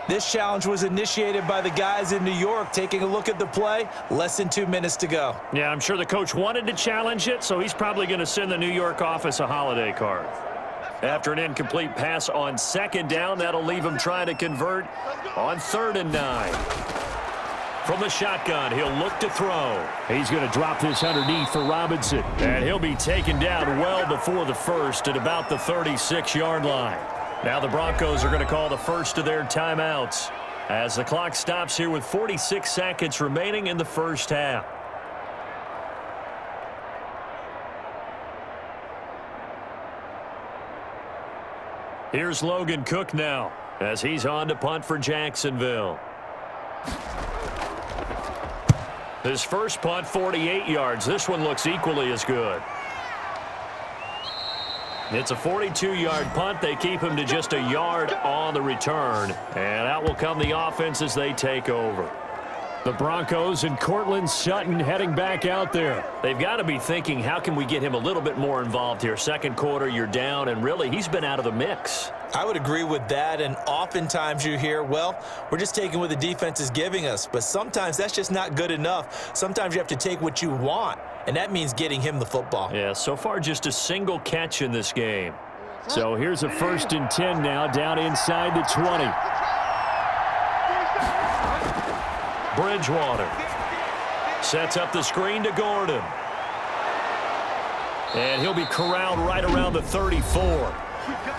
This challenge was initiated by the guys in New York. Taking a look at the play, less than 2 minutes to go. Yeah, I'm sure the coach wanted to challenge it, so he's probably going to send the New York office a holiday card. After an incomplete pass on 2nd down, that'll leave him trying to convert on 3rd and 9. From the shotgun, he'll look to throw. He's going to drop this underneath for Robinson, and he'll be taken down well before the first at about the 36-yard line. Now the Broncos are going to call the first of their timeouts as the clock stops here with 46 seconds remaining in the first half. Here's Logan Cook now as he's on to punt for Jacksonville. His first punt, 48 yards. This one looks equally as good. It's a 42-yard punt. They keep him to just a yard on the return. And out will come the offense as they take over. The Broncos and Cortland Sutton heading back out there. They've got to be thinking, how can we get him a little bit more involved here? Second quarter, you're down, and really, he's been out of the mix. I would agree with that, and oftentimes you hear, well, we're just taking what the defense is giving us. But sometimes that's just not good enough. Sometimes you have to take what you want, and that means getting him the football. Yeah, so far just a single catch in this game. So here's a 1st and 10 now, down inside the 20. Bridgewater sets up the screen to Gordon. And he'll be corralled right around the 34.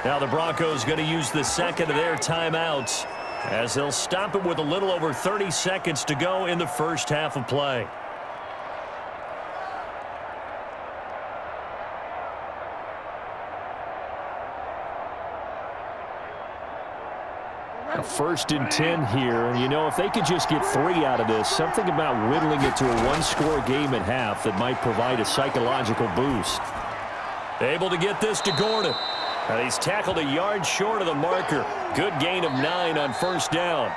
Now the Broncos going to use the second of their timeouts as they'll stop it with a little over 30 seconds to go in the first half of play. A 1st and 10 here, and you know, if they could just get 3 out of this, something about whittling it to a 1-score game at half that might provide a psychological boost. Able to get this to Gordon. And he's tackled a yard short of the marker. Good gain of 9 on 1st down.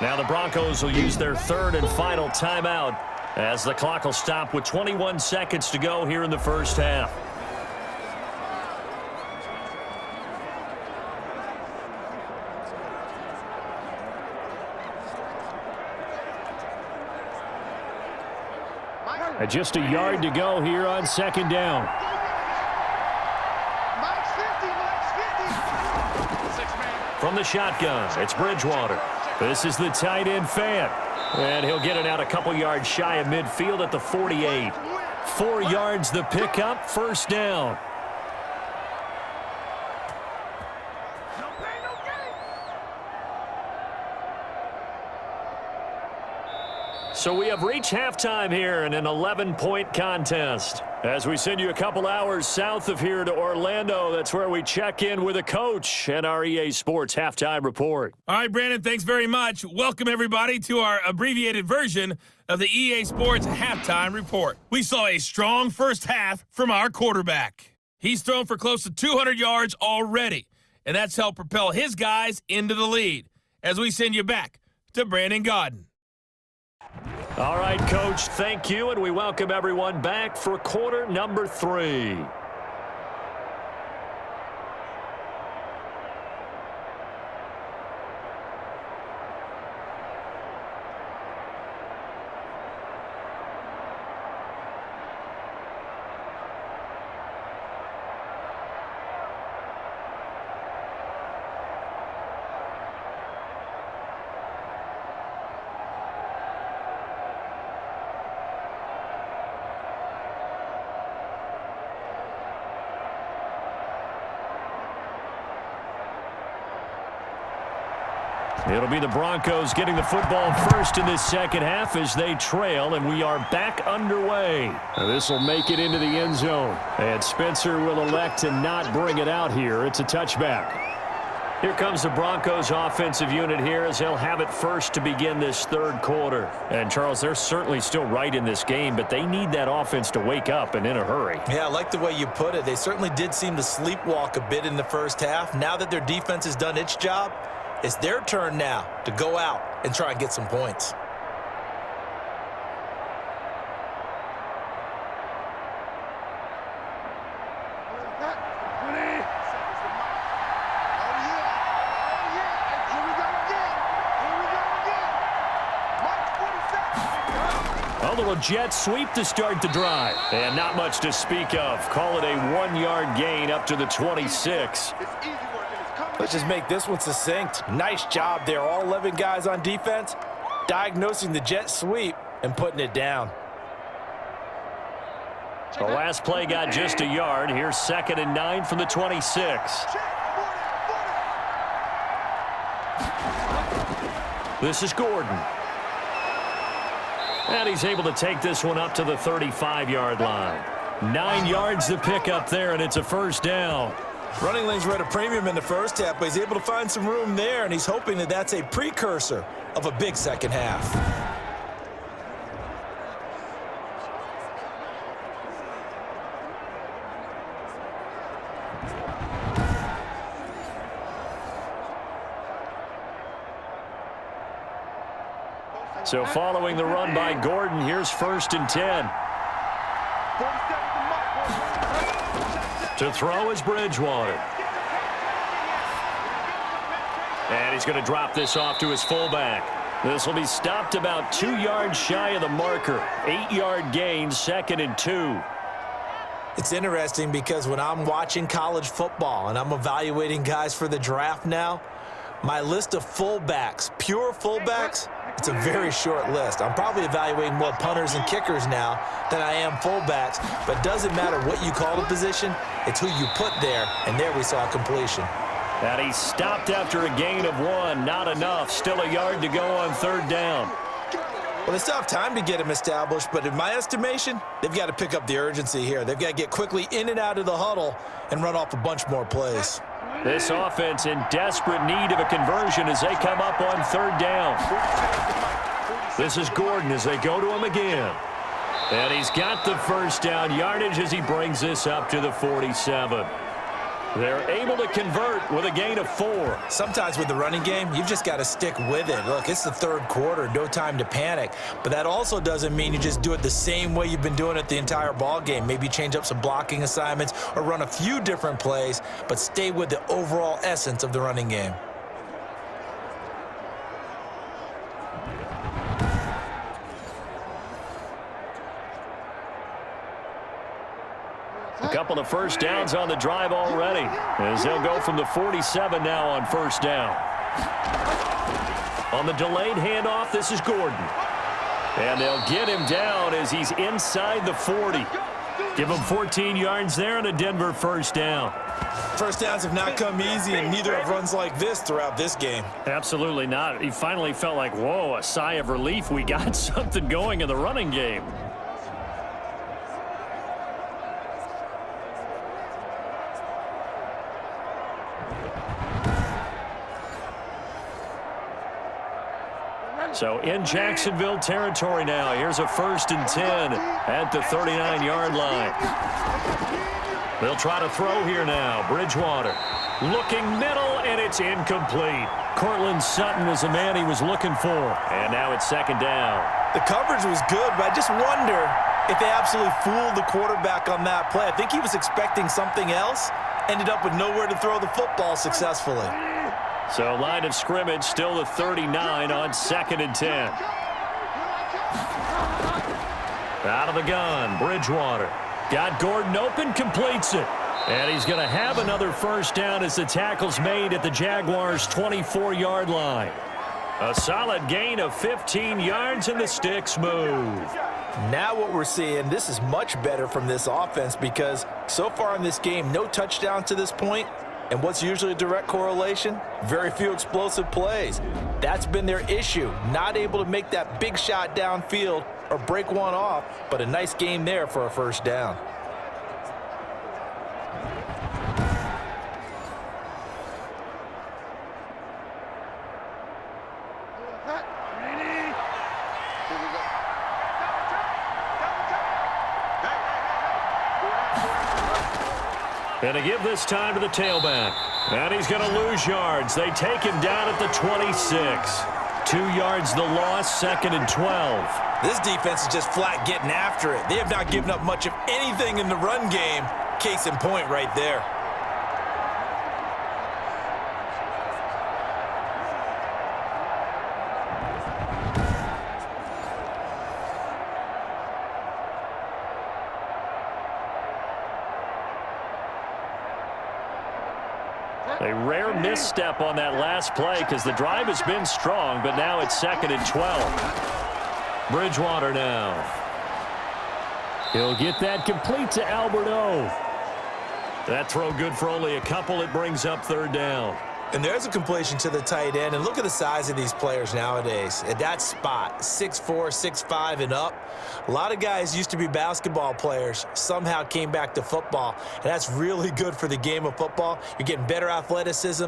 Now the Broncos will use their 3rd and final timeout as the clock will stop with 21 seconds to go here in the first half. And just a yard to go here on 2nd down. From the shotgun, it's Bridgewater. This is the tight end fan. And he'll get it out a couple yards shy of midfield at the 48. 4 yards the pickup, 1st down. So we have reached halftime here in an 11-point contest. As we send you a couple hours south of here to Orlando, that's where we check in with a coach and our EA Sports Halftime Report. All right, Brandon, thanks very much. Welcome, everybody, to our abbreviated version of the EA Sports Halftime Report. We saw a strong first half from our quarterback. He's thrown for close to 200 yards already, and that's helped propel his guys into the lead. As we send you back to Brandon Gaudin. All right, Coach, thank you, and we welcome everyone back for quarter number 3. It'll be the Broncos getting the football first in this second half as they trail, and we are back underway. This will make it into the end zone, and Spencer will elect to not bring it out here. It's a touchback. Here comes the Broncos offensive unit here as they'll have it first to begin this third quarter. And, Charles, they're certainly still right in this game, but they need that offense to wake up and in a hurry. Yeah, I like the way you put it. They certainly did seem to sleepwalk a bit in the first half. Now that their defense has done its job, it's their turn now to go out and try and get some points. A little jet sweep to start the drive. And not much to speak of. Call it a 1-yard gain up to the 26. Let's just make this one succinct. Nice job there. All 11 guys on defense, diagnosing the jet sweep and putting it down. The last play got just a yard. Here's 2nd and 9 from the 26. This is Gordon. And he's able to take this one up to the 35-yard line. 9 yards to pick up there, and it's a first down. Running lanes were at a premium in the first half, but he's able to find some room there, and he's hoping that that's a precursor of a big second half. So following the run by Gordon, here's 1st and 10. To throw is Bridgewater. And he's going to drop this off to his fullback. This will be stopped about 2 yards shy of the marker. 8-yard gain, 2nd and 2. It's interesting because when I'm watching college football and I'm evaluating guys for the draft now, my list of fullbacks, pure fullbacks, it's a very short list. I'm probably evaluating more punters and kickers now than I am fullbacks, but it doesn't matter what you call the position, it's who you put there, and there we saw completion. And he stopped after a gain of 1. Not enough. Still a yard to go on 3rd down. Well, they still have time to get him established, but in my estimation, they've got to pick up the urgency here. They've got to get quickly in and out of the huddle and run off a bunch more plays. This offense in desperate need of a conversion as they come up on 3rd down. This is Gordon as they go to him again. And he's got the first down yardage as he brings this up to the 47. They're able to convert with a gain of 4. Sometimes with the running game, you've just got to stick with it. Look, it's the 3rd quarter, no time to panic. But that also doesn't mean you just do it the same way you've been doing it the entire ball game. Maybe change up some blocking assignments or run a few different plays, but stay with the overall essence of the running game. A couple of first downs on the drive already as they'll go from the 47 now on 1st down. On the delayed handoff, this is Gordon. And they'll get him down as he's inside the 40. Give him 14 yards there and a Denver first down. First downs have not come easy, and neither have runs like this throughout this game. Absolutely not. He finally felt like, whoa, a sigh of relief. We got something going in the running game. So in Jacksonville territory now. Here's a 1st and 10 at the 39-yard line. They'll try to throw here now. Bridgewater looking middle, and it's incomplete. Cortland Sutton was the man he was looking for. And now it's 2nd down. The coverage was good, but I just wonder if they absolutely fooled the quarterback on that play. I think he was expecting something else, ended up with nowhere to throw the football successfully. So line of scrimmage still the 39 on 2nd and 10. Out of the gun, Bridgewater. Got Gordon open, completes it. And he's going to have another first down as the tackle's made at the Jaguars' 24-yard line. A solid gain of 15 yards and the sticks move. Now what we're seeing, this is much better from this offense because so far in this game, no touchdowns to this point. And what's usually a direct correlation? Very few explosive plays. That's been their issue. Not able to make that big shot downfield or break one off, but a nice game there for a first down. And to give this time to the tailback. And he's going to lose yards. They take him down at the 26. 2 yards the loss, 2nd and 12. This defense is just flat getting after it. They have not given up much of anything in the run game. Case in point right there. A rare misstep on that last play because the drive has been strong, but now it's 2nd and 12. Bridgewater now. He'll get that complete to Albert O. That throw good for only a couple. It brings up 3rd down. And there's a completion to the tight end. And look at the size of these players nowadays. At that spot, 6'4", 6'5", and up. A lot of guys used to be basketball players, somehow came back to football. And that's really good for the game of football. You're getting better athleticism,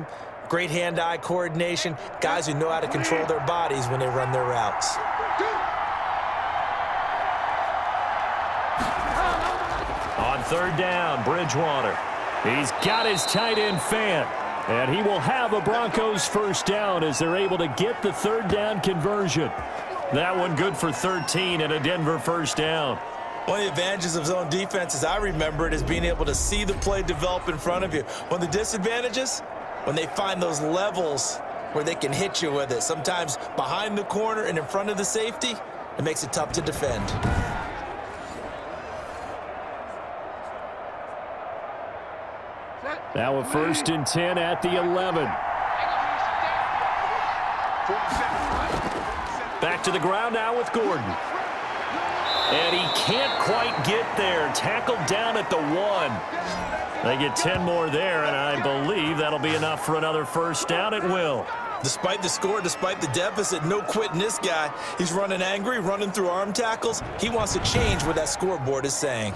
great hand-eye coordination, guys who know how to control their bodies when they run their routes. On 3rd down, Bridgewater. He's got his tight end Fant. And he will have a Broncos first down as they're able to get the 3rd down conversion. That one good for 13 and a Denver first down. One of the advantages of zone defense, as I remember it, is being able to see the play develop in front of you. One of the disadvantages, when they find those levels where they can hit you with it, sometimes behind the corner and in front of the safety, it makes it tough to defend. Now a 1st and 10 at the 11. Back to the ground now with Gordon. And he can't quite get there. Tackled down at the 1. They get 10 more there, and I believe that'll be enough for another first down. It will. Despite the score, despite the deficit, no quitting this guy. He's running angry, running through arm tackles. He wants to change what that scoreboard is saying.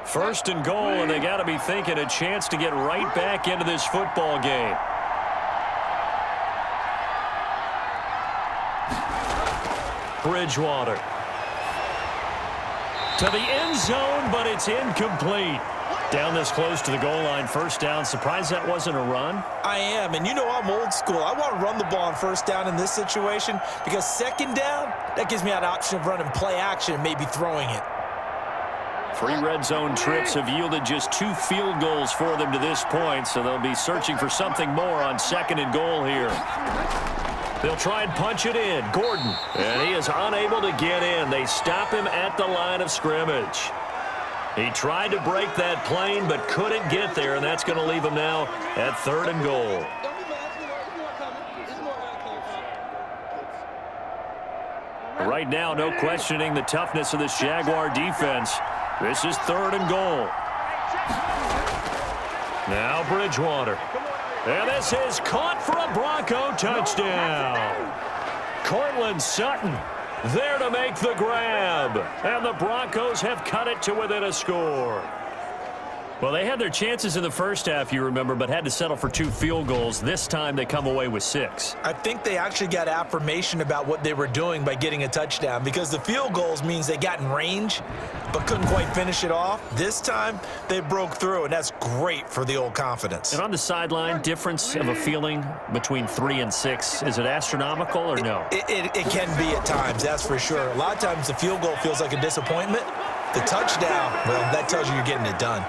First and goal, and they got to be thinking a chance to get right back into this football game. Bridgewater. To the end zone, but it's incomplete. Down this close to the goal line, first down. Surprised that wasn't a run? I am, and you know I'm old school. I want to run the ball on first down in this situation because 2nd down, that gives me that option of running play action and maybe throwing it. 3 red zone trips have yielded just 2 field goals for them to this point, so they'll be searching for something more on 2nd and goal here. They'll try and punch it in. Gordon, and he is unable to get in. They stop him at the line of scrimmage. He tried to break that plane but couldn't get there, and that's going to leave him now at 3rd and goal. Right now, no questioning the toughness of this Jaguar defense. This is 3rd and goal. Now Bridgewater. And this is caught for a Bronco touchdown. Cortland Sutton there to make the grab. And the Broncos have cut it to within a score. Well, they had their chances in the first half, you remember, but had to settle for 2 field goals. This time they come away with 6. I think they actually got affirmation about what they were doing by getting a touchdown, because the field goals means they got in range but couldn't quite finish it off. This time they broke through, and that's great for the old confidence. And on the sideline, difference of a feeling between 3 and 6, is it astronomical or no? It can be at times, that's for sure. A lot of times the field goal feels like a disappointment. The touchdown, well, that tells you you're getting it done.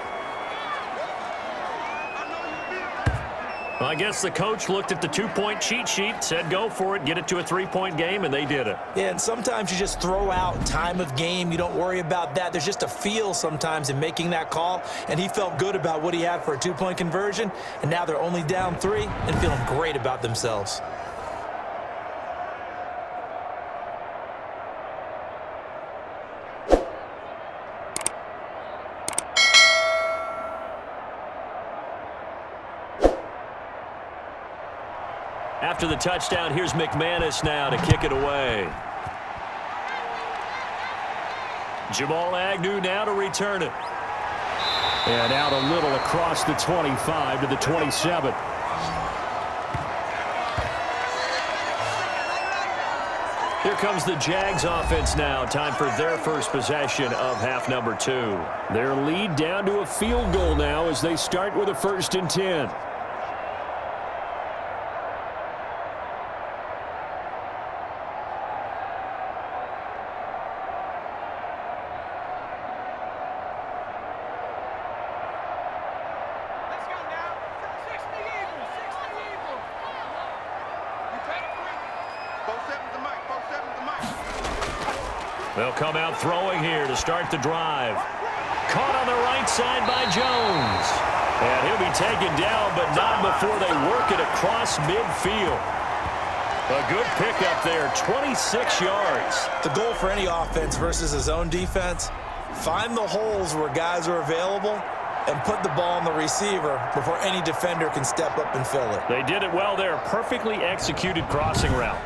Well, I guess the coach looked at the 2-point cheat sheet, said go for it, get it to a 3-point game, and they did it. Yeah, and sometimes you just throw out time of game. You don't worry about that. There's just a feel sometimes in making that call, and he felt good about what he had for a 2-point conversion, and now they're only down 3 and feeling great about themselves. After the touchdown, here's McManus now to kick it away. Jamal Agnew now to return it. And out a little across the 25 to the 27. Here comes the Jags offense now. Time for their first possession of half number 2. Their lead down to a field goal now as they start with a 1st and 10. They'll come out throwing here to start the drive. Caught on the right side by Jones. And he'll be taken down, but not before they work it across midfield. A good pickup there, 26 yards. The goal for any offense versus a zone defense, find the holes where guys are available and put the ball on the receiver before any defender can step up and fill it. They did it well there. Perfectly executed crossing route.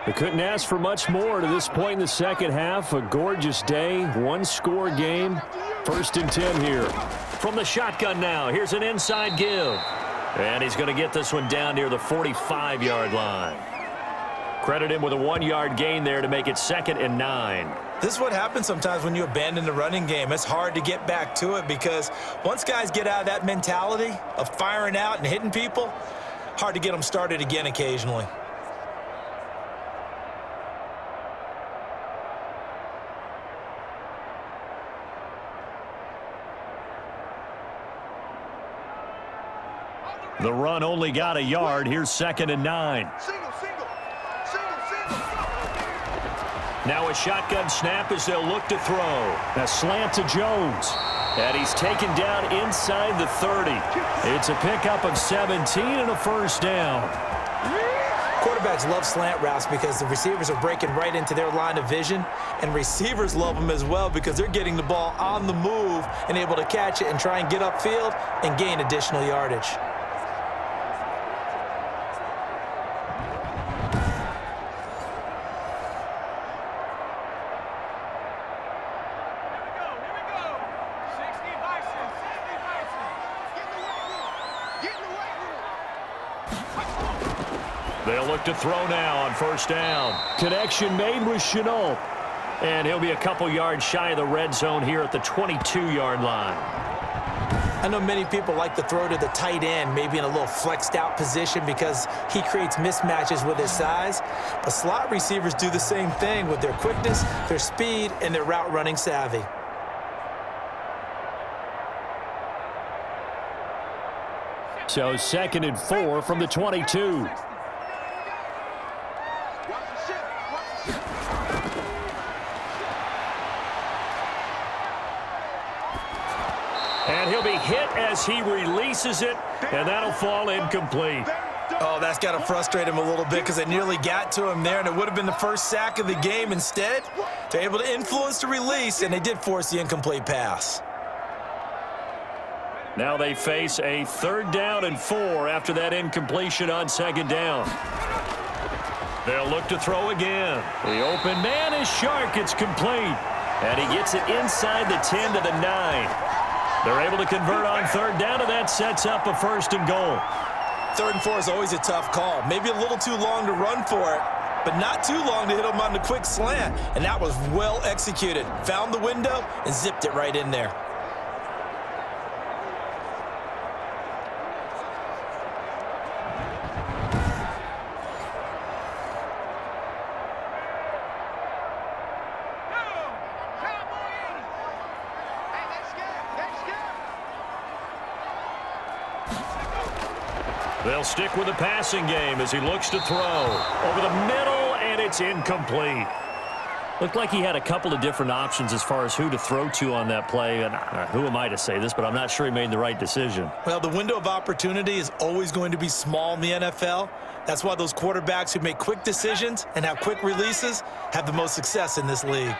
They couldn't ask for much more to this point in the second half. A gorgeous day, 1-score game. 1st and 10 here. From the shotgun now, here's an inside give. And he's going to get this one down near the 45-yard line. Credit him with a 1-yard gain there to make it 2nd and 9. This is what happens sometimes when you abandon the running game. It's hard to get back to it because once guys get out of that mentality of firing out and hitting people, hard to get them started again occasionally. The run only got a yard. Here's 2nd and 9. Now a shotgun snap as they'll look to throw. A slant to Jones. And he's taken down inside the 30. It's a pickup of 17 and a 1st down. Quarterbacks love slant routes because the receivers are breaking right into their line of vision, and receivers love them as well because they're getting the ball on the move and able to catch it and try and get upfield and gain additional yardage. They'll look to throw now on 1st down. Connection made with Shenault. And he'll be a couple yards shy of the red zone here at the 22-yard line. I know many people like to throw to the tight end, maybe in a little flexed out position because he creates mismatches with his size. But slot receivers do the same thing with their quickness, their speed, and their route running savvy. So 2nd and 4 from the 22. And he'll be hit as he releases it, and that'll fall incomplete. Oh, that's got to frustrate him a little bit because they nearly got to him there, and it would have been the first sack of the game. Instead, they're able to influence the release, and they did force the incomplete pass. Now they face a 3rd down and 4 after that incompletion on 2nd down. They'll look to throw again. The open man is Shark. It's complete. And he gets it inside the 10 to the 9. They're able to convert on third down, and that sets up a 1st and goal. 3rd and 4 is always a tough call. Maybe a little too long to run for it, but not too long to hit him on the quick slant. And that was well executed. Found the window and zipped it right in there. They'll stick with the passing game as he looks to throw. Over the middle, and it's incomplete. Looked like he had a couple of different options as far as who to throw to on that play. And who am I to say this, but I'm not sure he made the right decision. Well, the window of opportunity is always going to be small in the NFL. That's why those quarterbacks who make quick decisions and have quick releases have the most success in this league.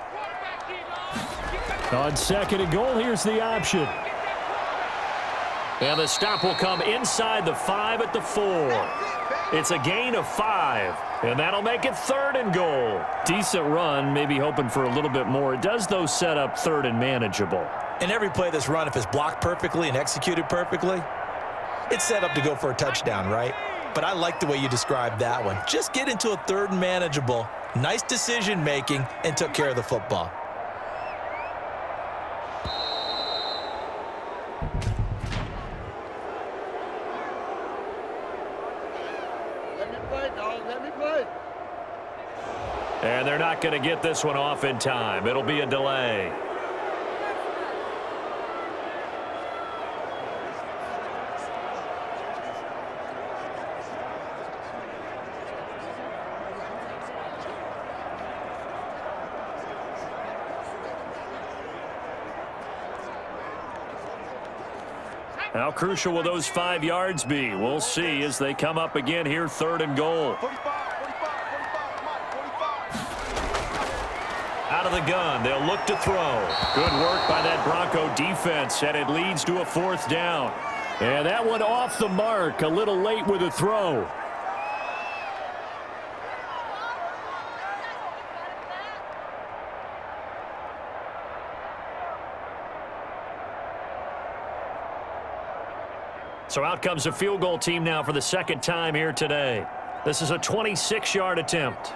On 2nd and goal, here's the option. And the stop will come inside the 5 at the 4. It's a gain of 5, and that'll make it 3rd and goal. Decent run, maybe hoping for a little bit more. It does, though, set up 3rd and manageable. In every play that's run, if it's blocked perfectly and executed perfectly, it's set up to go for a touchdown, right? But I like the way you described that one. Just get into a 3rd and manageable, nice decision-making, and took care of the football. And they're not going to get this one off in time. It'll be a delay. How crucial will those 5 yards be? We'll see as they come up again here, 3rd and goal. Out of the gun, they'll look to throw. Good work by that Bronco defense, and it leads to a 4th down. And that one off the mark, a little late with a throw. So out comes a field goal team now for the 2nd time here today. This is a 26-yard attempt.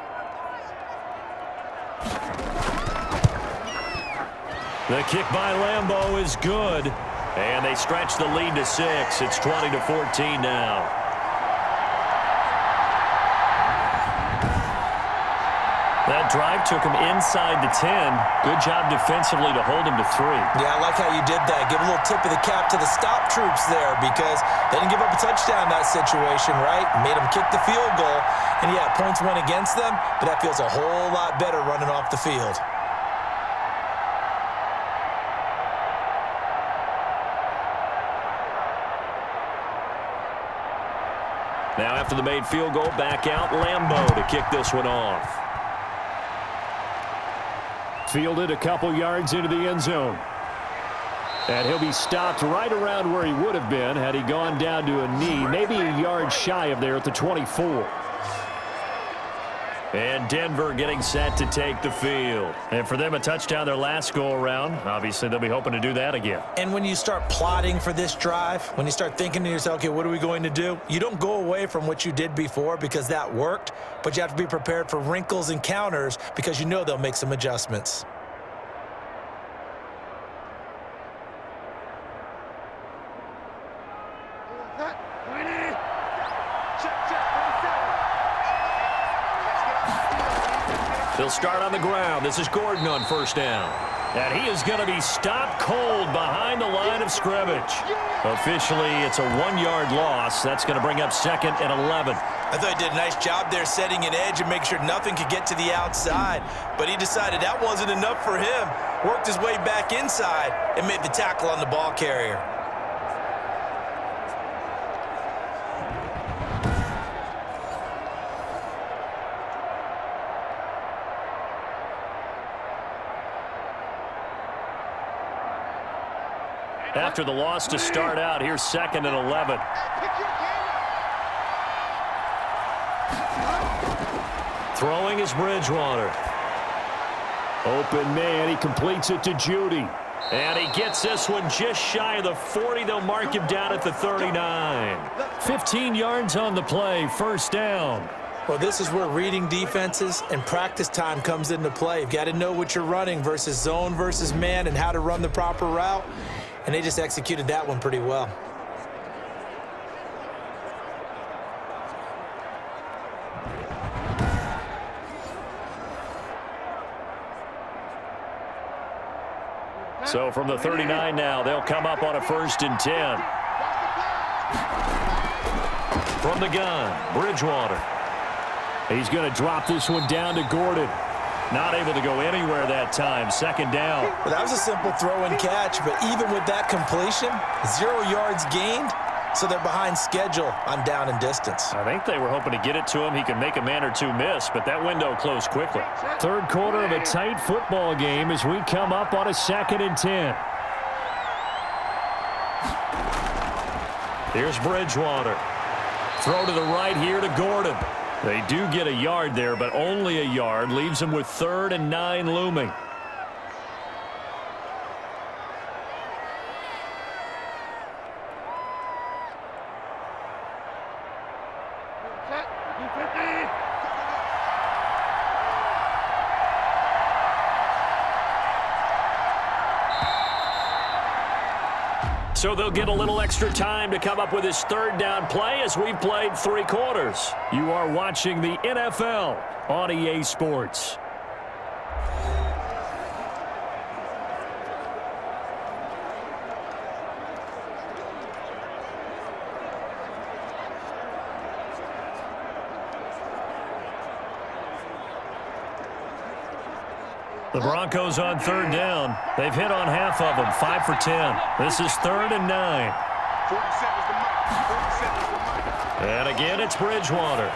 The kick by Lambeau is good, and they stretch the lead to 6. It's 20-14 now. That drive took him inside the 10. Good job defensively to hold him to 3. Yeah, I like how you did that. Give a little tip of the cap to the stop troops there because they didn't give up a touchdown in that situation, right? Made them kick the field goal. And, yeah, points went against them, but that feels a whole lot better running off the field. Now after the made field goal, back out Lambeau to kick this one off. Fielded a couple yards into the end zone. And he'll be stopped right around where he would have been had he gone down to a knee, maybe a yard shy of there at the 24. And Denver getting set to take the field. And for them, a touchdown their last go-around. Obviously, they'll be hoping to do that again. And when you start plotting for this drive, when you start thinking to yourself, okay, what are we going to do? You don't go away from what you did before because that worked, but you have to be prepared for wrinkles and counters because you know they'll make some adjustments. They'll start on the ground. This is Gordon on 1st down. And he is going to be stopped cold behind the line of scrimmage. Officially, it's a 1-yard loss. That's going to bring up 2nd and 11. I thought he did a nice job there setting an edge and make sure nothing could get to the outside. But he decided that wasn't enough for him. Worked his way back inside and made the tackle on the ball carrier. After the loss to start out, here's 2nd and 11. Throwing is Bridgewater. Open man, he completes it to Judy. And he gets this one just shy of the 40. They'll mark him down at the 39. 15 yards on the play, first down. Well, this is where reading defenses and practice time comes into play. You've got to know what you're running versus zone versus man and how to run the proper route. And they just executed that one pretty well. So from the 39 now, they'll come up on a 1st and 10. From the gun, Bridgewater. He's going to drop this one down to Gordon. Not able to go anywhere that time. 2nd down. Well, that was a simple throw and catch, but even with that completion, 0 yards gained, so they're behind schedule on down and distance. I think they were hoping to get it to him. He could make a man or two miss, but that window closed quickly. 3rd quarter of a tight football game as we come up on a 2nd and 10. Here's Bridgewater. Throw to the right here to Gordon. They do get a yard there, but only a yard. Leaves them with 3rd and 9 looming. So they'll get a little extra time to come up with his 3rd down play as we've played 3 quarters. You are watching the NFL on EA Sports. The Broncos on 3rd down. They've hit on half of them, 5 for 10. This is 3rd and 9. 47's the mic. 47's the mic. And again, it's Bridgewater.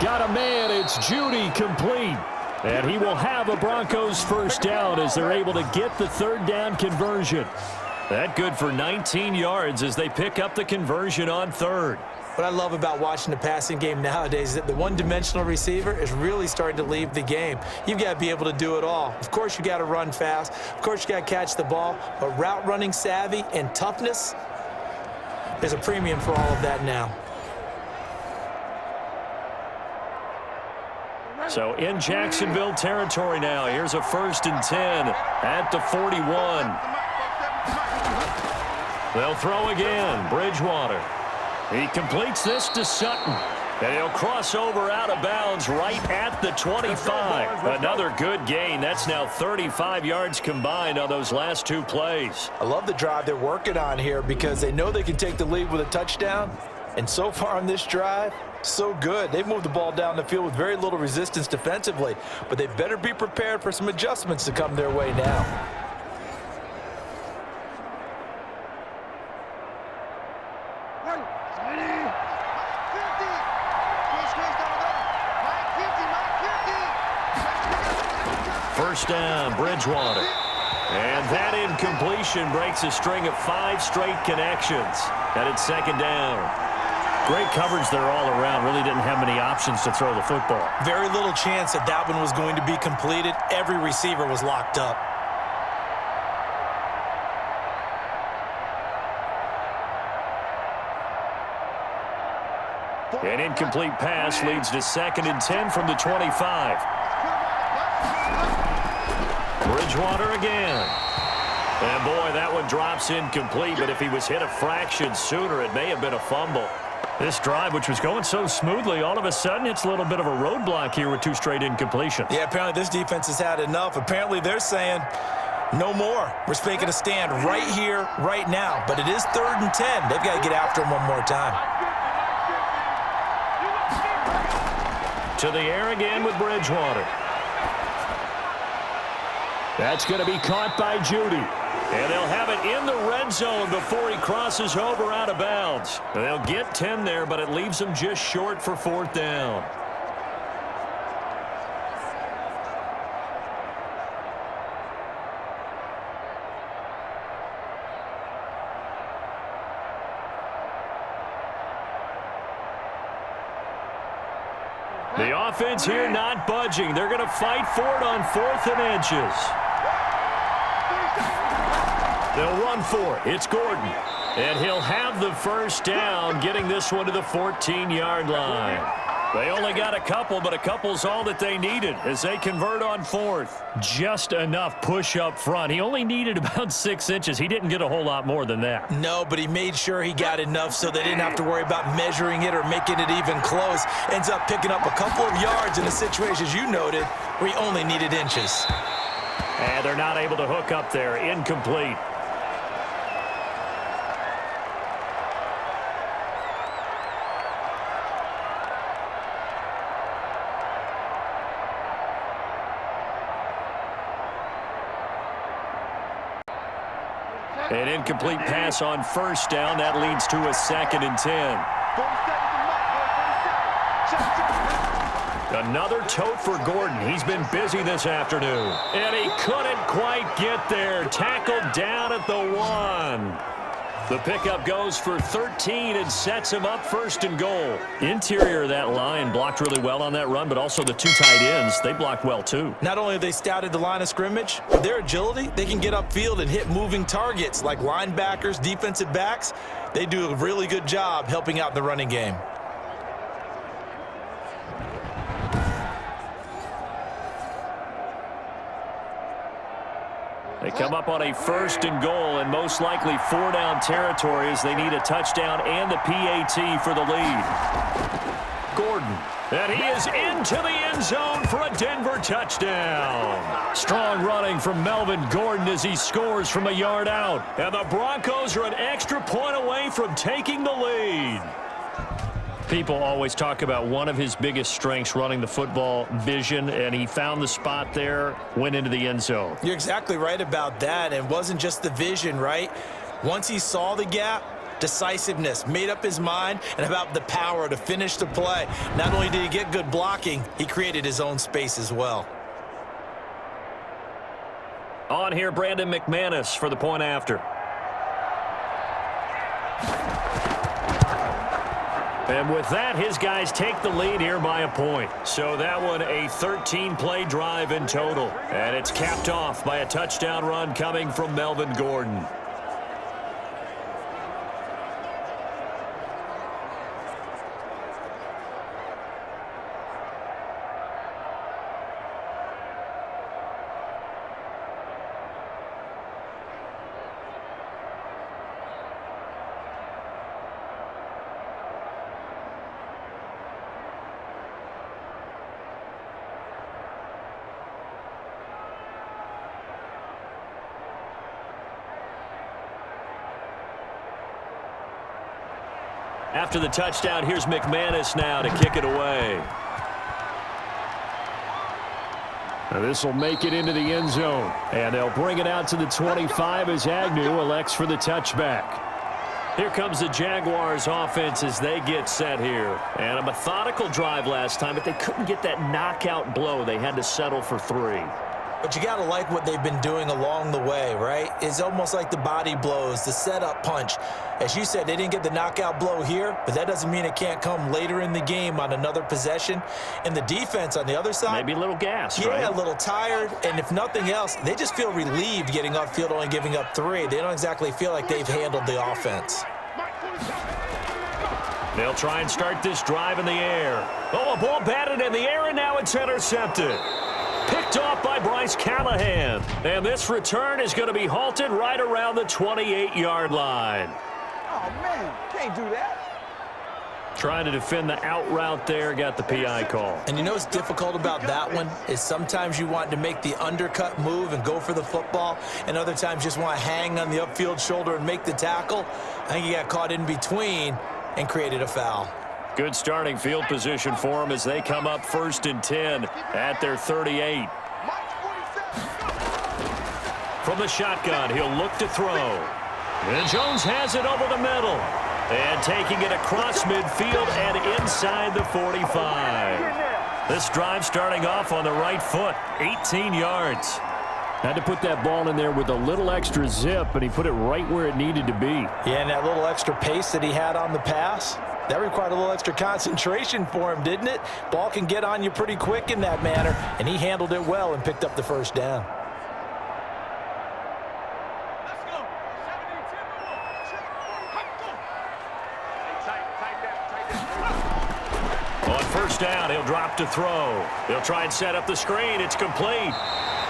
Got a man, it's Judy, complete. And he will have a Broncos 1st down as they're able to get the 3rd down conversion. That good for 19 yards as they pick up the conversion on 3rd. What I love about watching the passing game nowadays is that the one-dimensional receiver is really starting to leave the game. You've got to be able to do it all. Of course, you got to run fast. Of course, you got to catch the ball. But route running savvy and toughness, there's a premium for all of that now. So in Jacksonville territory now. Here's a 1st and 10 at the 41. They'll throw again. Bridgewater. He completes this to Sutton. And he'll cross over out of bounds right at the 25. Another good gain. That's now 35 yards combined on those last 2 plays. I love the drive they're working on here because they know they can take the lead with a touchdown. And so far on this drive, so good. They've moved the ball down the field with very little resistance defensively. But they better be prepared for some adjustments to come their way now. First down, Bridgewater. And that incompletion breaks a string of 5 straight connections. And it's 2nd down. Great coverage there all around. Really didn't have many options to throw the football. Very little chance that that one was going to be completed. Every receiver was locked up. An incomplete pass leads to 2nd and 10 from the 25. Bridgewater again. And boy, that one drops incomplete, but if he was hit a fraction sooner, it may have been a fumble. This drive, which was going so smoothly, all of a sudden it's a little bit of a roadblock here with 2 straight incompletions. Yeah, apparently this defense has had enough. Apparently they're saying, no more. We're making a stand right here, right now. But it is 3rd and 10. They've got to get after him one more time. To the air again with Bridgewater. That's going to be caught by Judy. And they'll have it in the red zone before he crosses over out of bounds. They'll get 10 there, but it leaves them just short for 4th down. The offense here not budging. They're going to fight for it on 4th and inches. They'll run for it. It's Gordon. And he'll have the first down, getting this one to the 14-yard line. They only got a couple, but a couple's all that they needed as they convert on 4th. Just enough push up front. He only needed about 6 inches. He didn't get a whole lot more than that. No, but he made sure he got enough so they didn't have to worry about measuring it or making it even close. Ends up picking up a couple of yards in the situations you noted where he only needed inches. And they're not able to hook up there. Incomplete. An incomplete pass on first down. That leads to a 2nd and 10. Another tote for Gordon. He's been busy this afternoon. And he couldn't quite get there. Tackled down at the 1. The pickup goes for 13 and sets him up 1st and goal. Interior of that line blocked really well on that run, but also the 2 tight ends, they blocked well too. Not only have they scouted the line of scrimmage, with their agility, they can get upfield and hit moving targets like linebackers, defensive backs. They do a really good job helping out in the running game. They come up on a 1st and goal and most likely 4-down territory as they need a touchdown and the PAT for the lead. Gordon, and he is into the end zone for a Denver touchdown. Strong running from Melvin Gordon as he scores from a yard out. And the Broncos are an extra point away from taking the lead. People always talk about one of his biggest strengths, running the football, vision, and he found the spot there, went into the end zone. You're exactly right about that. It wasn't just the vision, right? Once he saw the gap, decisiveness, made up his mind, and about the power to finish the play. Not only did he get good blocking, he created his own space as well. On here, Brandon McManus for the point after. And with that, his guys take the lead here by a point. So that one a 13-play drive in total. And it's capped off by a touchdown run coming from Melvin Gordon. After the touchdown, here's McManus now to kick it away. Now this will make it into the end zone. And they'll bring it out to the 25 as Agnew elects for the touchback. Here comes the Jaguars offense as they get set here. And a methodical drive last time, but they couldn't get that knockout blow. They had to settle for 3. But you got to like what they've been doing along the way, right? It's almost like the body blows, the setup punch. As you said, they didn't get the knockout blow here, but that doesn't mean it can't come later in the game on another possession. And the defense on the other side, maybe a little gassed, right? Yeah, a little tired. And if nothing else, they just feel relieved getting upfield, only giving up 3. They don't exactly feel like they've handled the offense. They'll try and start this drive in the air. Oh, a ball batted in the air, and now it's intercepted. Picked off by Bryce Callahan. And this return is going to be halted right around the 28-yard line. Oh, man, can't do that. Trying to defend the out route there, got the PI call. And you know what's difficult about that one is sometimes you want to make the undercut move and go for the football, and other times just want to hang on the upfield shoulder and make the tackle. I think he got caught in between and created a foul. Good starting field position for him as they come up 1st and 10 at their 38. From the shotgun, he'll look to throw. And Jones has it over the middle. And taking it across midfield and inside the 45. This drive starting off on the right foot, 18 yards. Had to put that ball in there with a little extra zip, and he put it right where it needed to be. Yeah, and that little extra pace that he had on the pass, That required a little extra concentration for him, didn't it? Ball can get on you pretty quick in that manner, and he handled it well and picked up the first down. On first down, he'll drop to throw. He'll try and set up the screen. It's complete.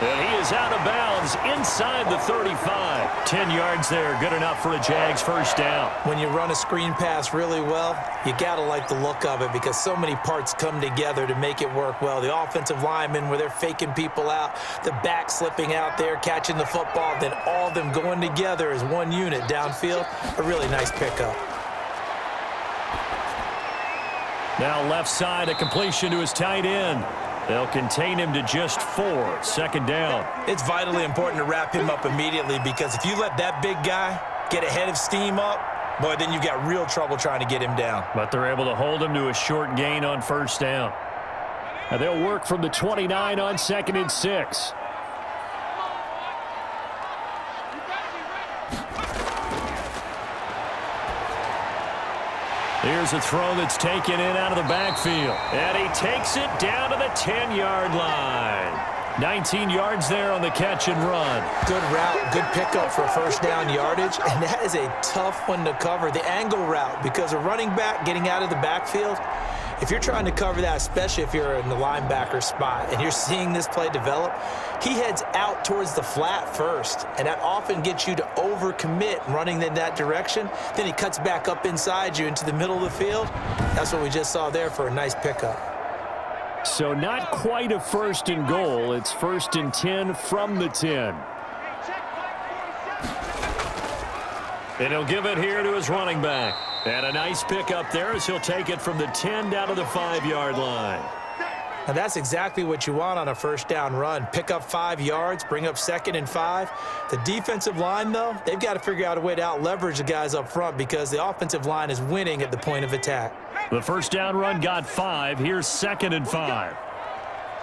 And he is out of bounds inside the 35. 10 yards there, good enough for a Jags first down. When you run a screen pass really well, you got to like the look of it because so many parts come together to make it work well. The offensive linemen, where they're faking people out, the back slipping out there, catching the football, then all of them going together as one unit downfield. A really nice pickup. Now left side, a completion to his tight end. They'll contain him to just 4. Second down. It's vitally important to wrap him up immediately because if you let that big guy get ahead of steam up, boy, then you've got real trouble trying to get him down. But they're able to hold him to a short gain on first down. And they'll work from the 29 on 2nd and 6. Here's a throw that's taken in out of the backfield. And he takes it down to the 10-yard line. 19 yards there on the catch and run. Good route, good pickup for first down yardage, and that is a tough one to cover, the angle route, because a running back getting out of the backfield, if you're trying to cover that, especially if you're in the linebacker spot and you're seeing this play develop, he heads out towards the flat first, and that often gets you to overcommit running in that direction. Then he cuts back up inside you into the middle of the field. That's what we just saw there for a nice pickup. So not quite a 1st and goal. It's 1st and 10 from the 10. And he'll give it here to his running back. And a nice pickup there as he'll take it from the 10 down to the 5-yard line. Now that's exactly what you want on a first down run. Pick up 5 yards, bring up 2nd and 5. The defensive line, though, they've got to figure out a way to out-leverage the guys up front because the offensive line is winning at the point of attack. The first down run got 5. Here's 2nd and 5.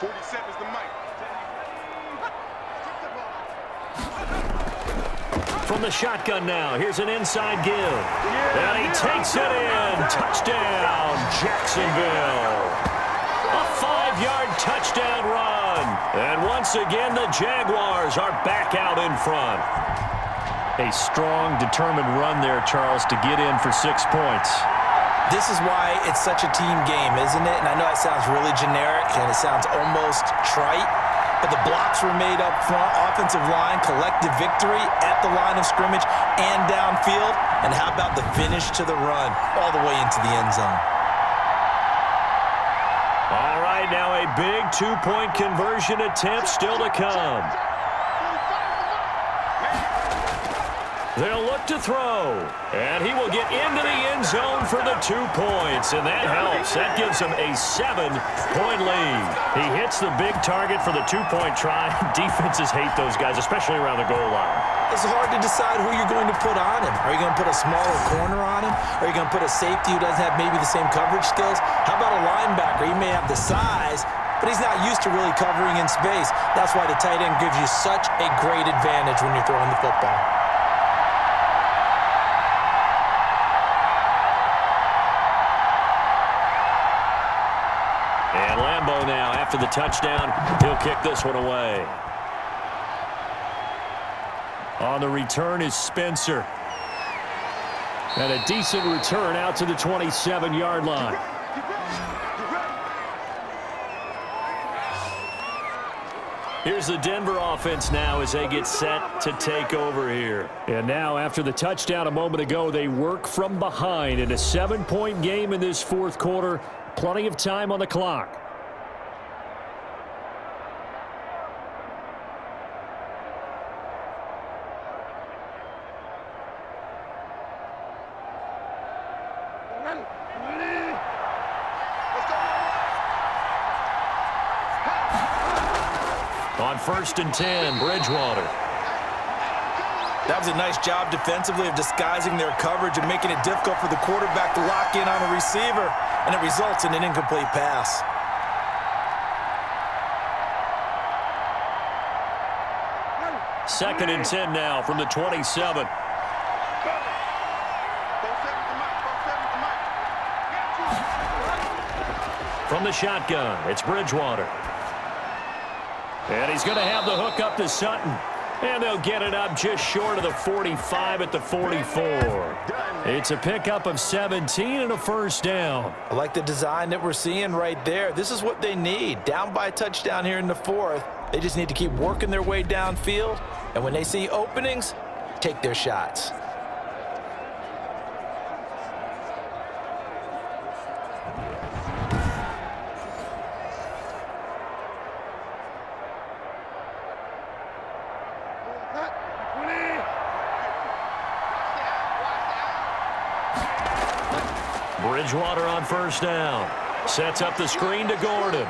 47 is the mic. From the shotgun now, here's an inside give. And he takes it in. Touchdown, Jacksonville. A 5-yard touchdown run. And once again, the Jaguars are back out in front. A strong, determined run there, Charles, to get in for 6 points. This is why it's such a team game, isn't it? And I know it sounds really generic and it sounds almost trite, but the blocks were made up front, offensive line, collective victory at the line of scrimmage and downfield. And how about the finish to the run all the way into the end zone? All right, now a big 2-point conversion attempt still to come. They'll look to throw, and he will get into the end zone for the 2 points, and that helps. That gives him a 7-point lead. He hits the big target for the 2-point try. Defenses hate those guys, especially around the goal line. It's hard to decide who you're going to put on him. Are you going to put a smaller corner on him? Are you going to put a safety who doesn't have maybe the same coverage skills? How about a linebacker? He may have the size, but he's not used to really covering in space. That's why the tight end gives you such a great advantage when you're throwing the football. And Lambeau now, after the touchdown, he'll kick this one away. On the return is Spencer. And a decent return out to the 27-yard line. Here's the Denver offense now as they get set to take over here. And now, after the touchdown a moment ago, they work from behind in a 7-point game in this 4th quarter. Plenty of time on the clock. On 1st and 10, Bridgewater. That was a nice job defensively of disguising their coverage and making it difficult for the quarterback to lock in on a receiver, and it results in an incomplete pass. Second and 10 now from the 27. From the shotgun, it's Bridgewater. And he's going to have the hook up to Sutton. And they'll get it up just short of the 45 at the 44. It's a pickup of 17 and a first down. I like the design that we're seeing right there. This is what they need. Down by a touchdown here in the fourth. They just need to keep working their way downfield. And when they see openings, take their shots. Bridgewater on first down. Sets up the screen to Gordon.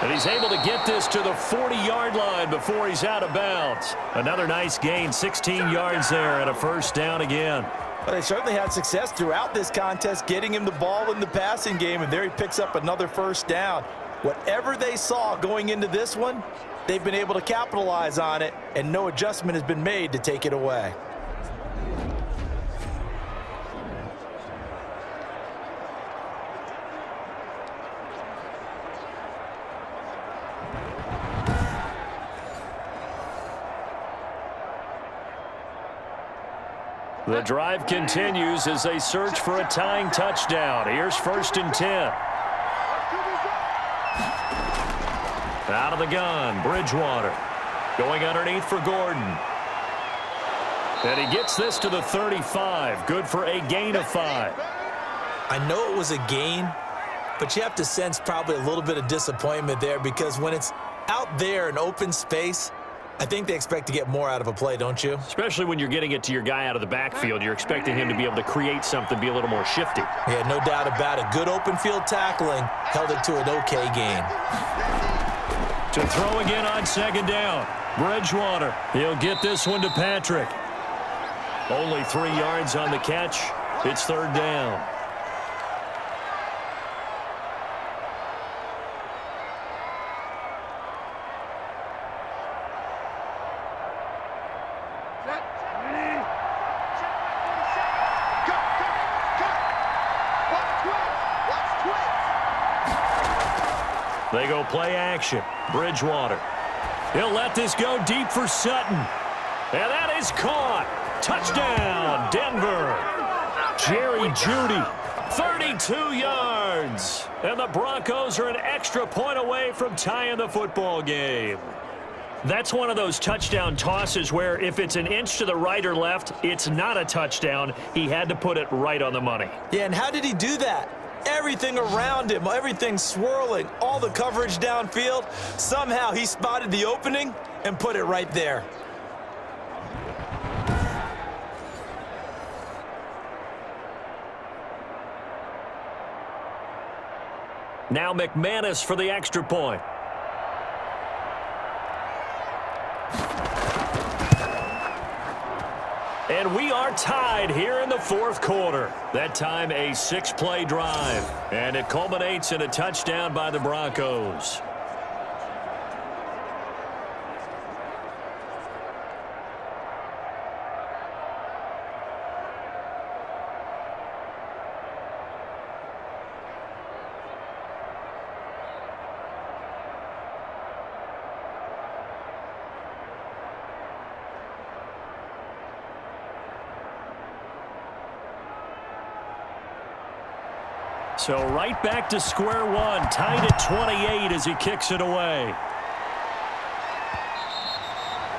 And he's able to get this to the 40-yard line before he's out of bounds. Another nice gain, 16 yards there, and a first down again. Well, they certainly had success throughout this contest getting him the ball in the passing game, and there he picks up another first down. Whatever they saw going into this one, they've been able to capitalize on it, and no adjustment has been made to take it away. The drive continues as they search for a tying touchdown. Here's 1st and 10. Out of the gun, Bridgewater. Going underneath for Gordon. And he gets this to the 35. Good for a gain of 5. I know it was a gain, but you have to sense probably a little bit of disappointment there because when it's out there in open space, I think they expect to get more out of a play, don't you? Especially when you're getting it to your guy out of the backfield. You're expecting him to be able to create something, be a little more shifty. Yeah, no doubt about it. Good open field tackling held it to an okay gain. To throw again on 2nd down. Bridgewater. He'll get this one to Patrick. Only 3 yards on the catch. It's 3rd down. They go play action. Bridgewater. He'll let this go deep for Sutton. And that is caught. Touchdown, Denver. Jerry Jeudy, 32 yards. And the Broncos are an extra point away from tying the football game. That's one of those touchdown tosses where if it's an inch to the right or left, it's not a touchdown. He had to put it right on the money. Yeah, and how did he do that? Everything around him, everything swirling, all the coverage downfield. Somehow he spotted the opening and put it right there. Now McManus for the extra point. And we are tied here in the 4th quarter. That time a 6-play drive. And it culminates in a touchdown by the Broncos. So right back to square one, tied at 28 as he kicks it away.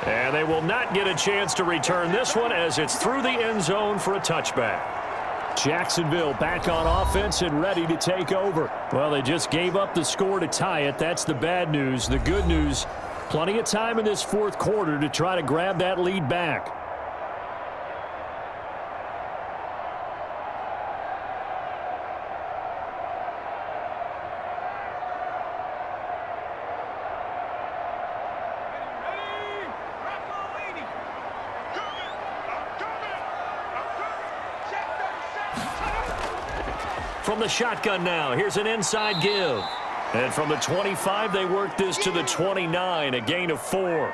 And they will not get a chance to return this one as it's through the end zone for a touchback. Jacksonville back on offense and ready to take over. Well, they just gave up the score to tie it. That's the bad news. The good news, plenty of time in this 4th quarter to try to grab that lead back. From the shotgun now, here's an inside give. And from the 25, they work this to the 29, a gain of 4.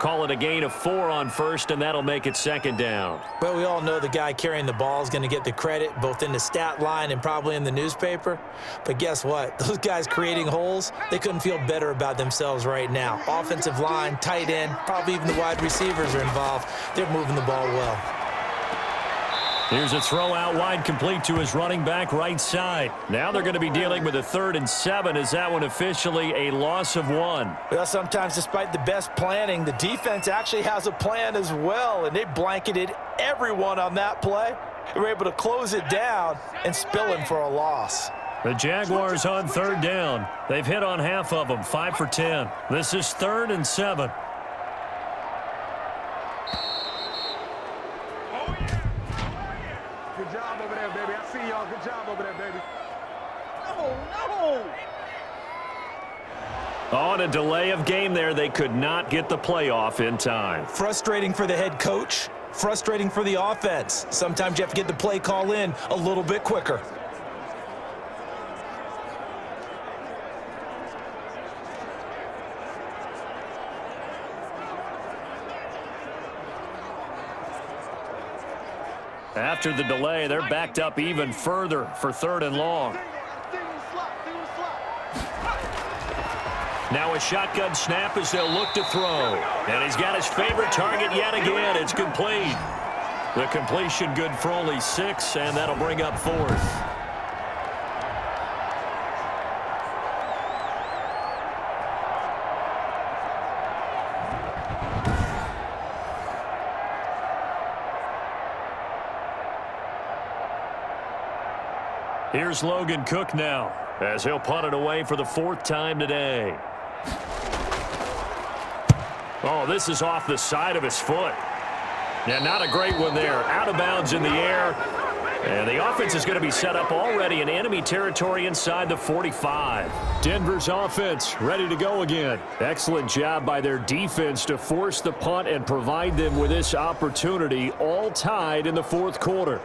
call it a gain of 4 on first, and that'll make it second down. Well, we all know the guy carrying the ball is going to get the credit, both in the stat line and probably in the newspaper. But guess what? Those guys creating holes, they couldn't feel better about themselves right now. Offensive line, tight end, probably even the wide receivers are involved. They're moving the ball well. Here's a throw out wide, complete to his running back right side. Now they're going to be dealing with a 3rd and 7. Is that one officially a loss of 1? Well, sometimes despite the best planning, the defense actually has a plan as well, and they blanketed everyone on that play. They were able to close it down and spill him for a loss. The Jaguars on 3rd down. They've hit on half of them, 5 for 10. This is 3rd and 7. Good job over there, baby. I see y'all. Good job over there, baby. No. On a delay of game there, they could not get the playoff in time. Frustrating for the head coach, frustrating for the offense. Sometimes you have to get the play call in a little bit quicker. After the delay, they're backed up even further for 3rd and long. Now a shotgun snap as they'll look to throw. And he's got his favorite target yet again. It's complete. The completion good for only 6, and that'll bring up 4th. Here's Logan Cook now, as he'll punt it away for the 4th time today. Oh, this is off the side of his foot. Yeah, not a great one there. Out of bounds in the air. And the offense is going to be set up already in enemy territory inside the 45. Denver's offense ready to go again. Excellent job by their defense to force the punt and provide them with this opportunity, all tied in the 4th quarter.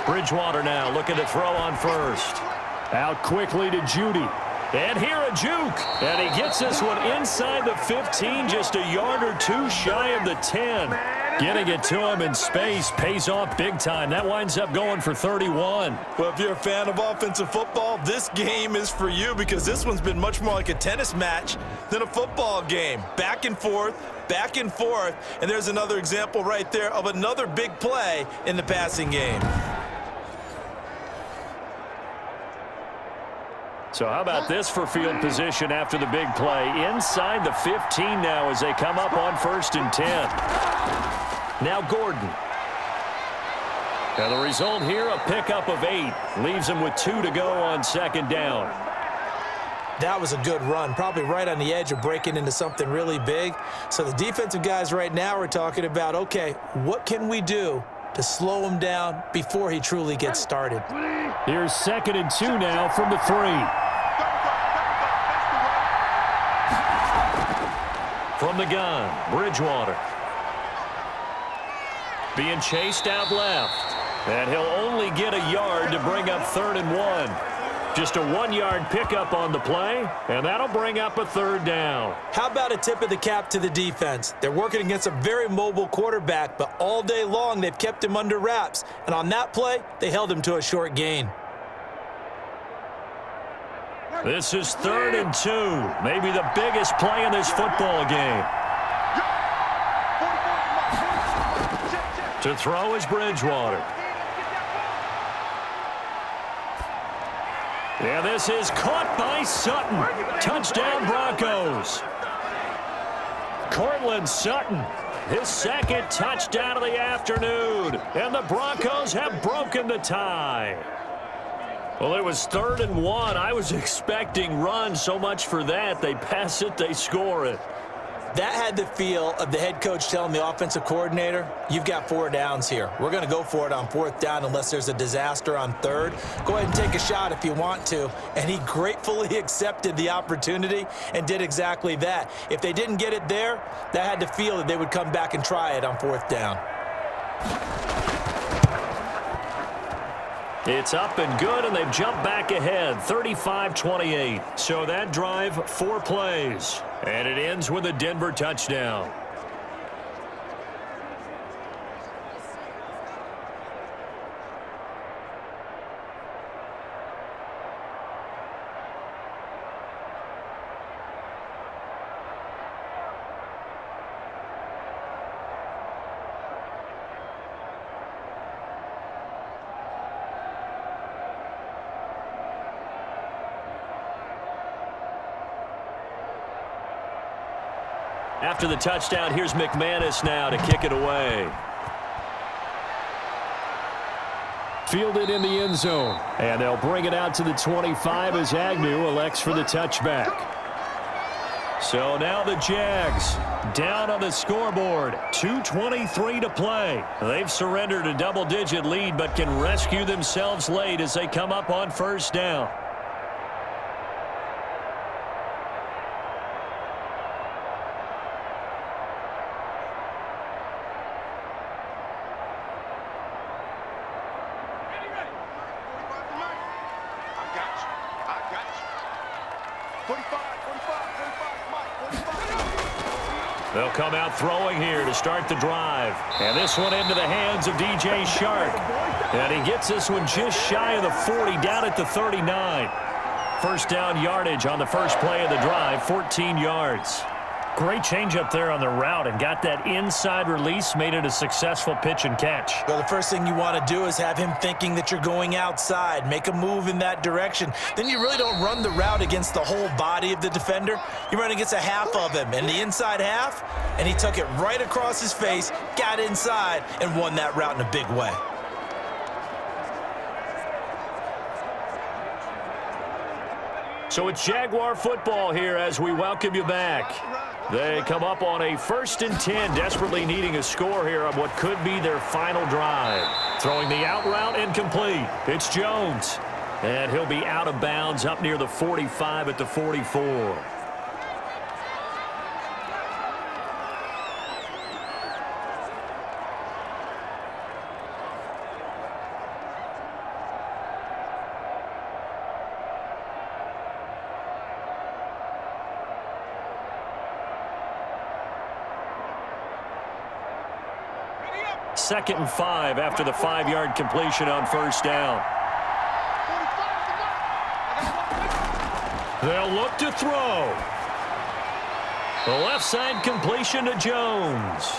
Bridgewater now looking to throw on first. Out quickly to Judy. And here a juke. And he gets this one inside the 15, just a yard or 2 shy of the 10. Getting it to him in space pays off big time. That winds up going for 31. Well, if you're a fan of offensive football, this game is for you because this one's been much more like a tennis match than a football game. Back and forth, and there's another example right there of another big play in the passing game. So how about this for field position after the big play? Inside the 15 now as they come up on 1st and 10. Now Gordon. And the result here, a pickup of 8. Leaves them with 2 to go on 2nd down. That was a good run, probably right on the edge of breaking into something really big. So the defensive guys right now are talking about, okay, what can we do to slow him down before he truly gets started? Here's 2nd and 2 now from the 3. From the gun, Bridgewater. Being chased out left. And he'll only get a yard to bring up 3rd and 1. Just a 1-yard pickup on the play, and that'll bring up a 3rd down. How about a tip of the cap to the defense? They're working against a very mobile quarterback, but all day long they've kept him under wraps. And on that play, they held him to a short gain. This is 3rd and 2. Maybe the biggest play in this football game. To throw is Bridgewater. Yeah, this is caught by Sutton. Touchdown Broncos. Cortland Sutton, his 2nd touchdown of the afternoon. And the Broncos have broken the tie. Well, it was 3rd and 1. I was expecting run, so much for that. They pass it, they score it. That had the feel of the head coach telling the offensive coordinator, you've got 4 downs here. We're going to go for it on 4th down unless there's a disaster on 3rd. Go ahead and take a shot if you want to. And he gratefully accepted the opportunity and did exactly that. If they didn't get it there, that had the feel that they would come back and try it on 4th down. It's up and good, and they've jumped back ahead, 35-28. So that drive, 4 plays, and it ends with a Denver touchdown. After the touchdown, here's McManus now to kick it away. Fielded in the end zone. And they'll bring it out to the 25 as Agnew elects for the touchback. So now the Jags down on the scoreboard. 2:23 to play. They've surrendered a double-digit lead but can rescue themselves late as they come up on 1st down. They'll come out throwing here to start the drive. And this one into the hands of DJ Shark. And he gets this one just shy of the 40, down at the 39. 1st down yardage on the first play of the drive, 14 yards. Great change up there on the route and got that inside release, made it a successful pitch and catch. Well, the first thing you want to do is have him thinking that you're going outside, make a move in that direction. Then you really don't run the route against the whole body of the defender. You run against a half of him, and the inside half, and he took it right across his face, got inside, and won that route in a big way. So it's Jaguar football here as we welcome you back. They come up on a 1st and 10, desperately needing a score here on what could be their final drive. Throwing the out route incomplete. It's Jones. And he'll be out of bounds up near the 45 at the 44. Second and 5 after the 5-yard completion on 1st down. They'll look to throw. The left side completion to Jones.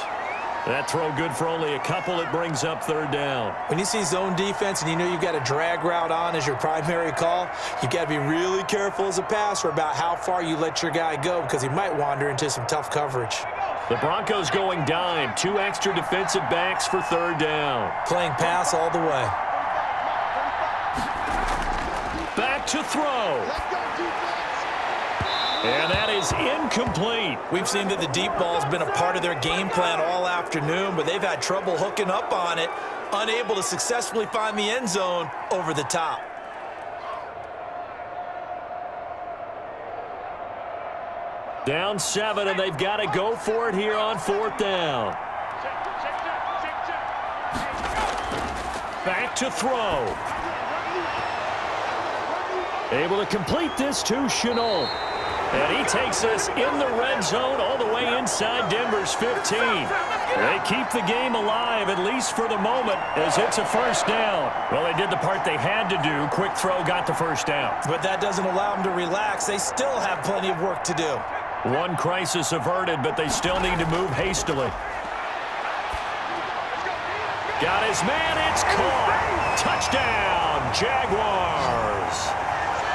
That throw good for only a couple. It brings up 3rd down. When you see zone defense and you know you've got a drag route on as your primary call, you've got to be really careful as a passer about how far you let your guy go because he might wander into some tough coverage. The Broncos going dime. 2 extra defensive backs for 3rd down. Playing pass all the way. Back to throw. And that is incomplete. We've seen that the deep ball has been a part of their game plan all afternoon, but they've had trouble hooking up on it, unable to successfully find the end zone over the top. Down 7, and they've got to go for it here on 4th down. Back to throw. Able to complete this to Shenault. And he takes us in the red zone all the way inside Denver's 15. They keep the game alive, at least for the moment, as it's a 1st down. Well, they did the part they had to do. Quick throw got the 1st down. But that doesn't allow them to relax. They still have plenty of work to do. One crisis averted, but they still need to move hastily. Got his man, it's caught. Touchdown, Jaguars.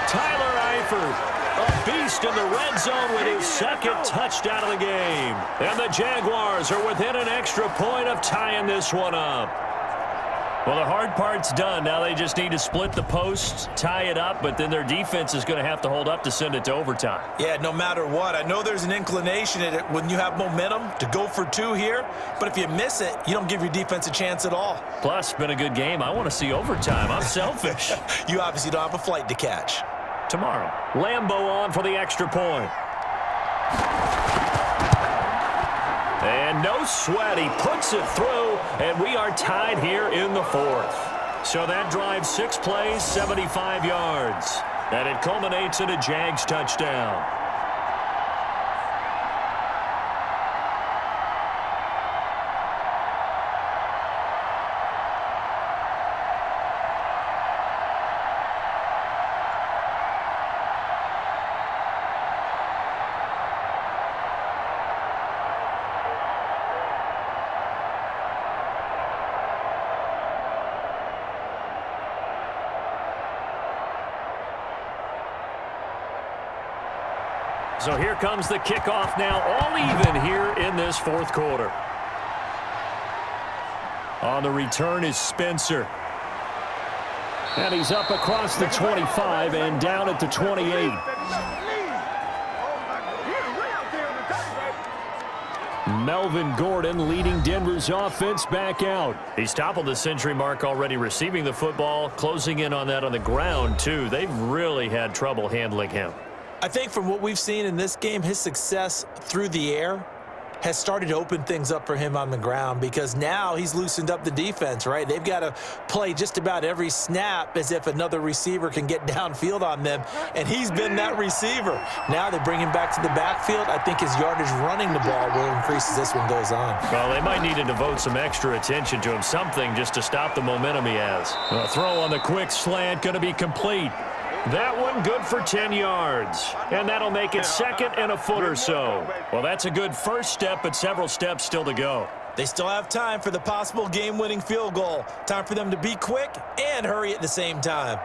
Tyler Eifert, a beast in the red zone with his 2nd touchdown of the game. And the Jaguars are within an extra point of tying this one up. Well, the hard part's done. Now they just need to split the posts, tie it up, but then their defense is going to have to hold up to send it to overtime. Yeah, no matter what. I know there's an inclination in it when you have momentum to go for two here, but if you miss it, you don't give your defense a chance at all. Plus, it's been a good game. I want to see overtime. I'm selfish. You obviously don't have a flight to catch. Tomorrow, Lambo on for the extra point. And no sweat, he puts it through, and we are tied here in the fourth. So that drives 6 plays, 75 yards. And it culminates in a Jags touchdown. So here comes the kickoff now, all even here in this fourth quarter. On the return is Spencer. And he's up across the 25 and down at the 28. Melvin Gordon leading Denver's offense back out. He's toppled the century mark already receiving the football, closing in on that on the ground, too. They've really had trouble handling him. I think from what we've seen in this game, his success through the air has started to open things up for him on the ground because now he's loosened up the defense, right? They've got to play just about every snap as if another receiver can get downfield on them, and he's been that receiver. Now they bring him back to the backfield. I think his yardage running the ball will increase as this one goes on. Well, they might need to devote some extra attention to him, something just to stop the momentum he has. A throw on the quick slant going to be complete. That one good for 10 yards, and that'll make it second and a foot or so. Well, that's a good first step, but several steps still to go. They still have time for the possible game-winning field goal. Time for them to be quick and hurry at the same time.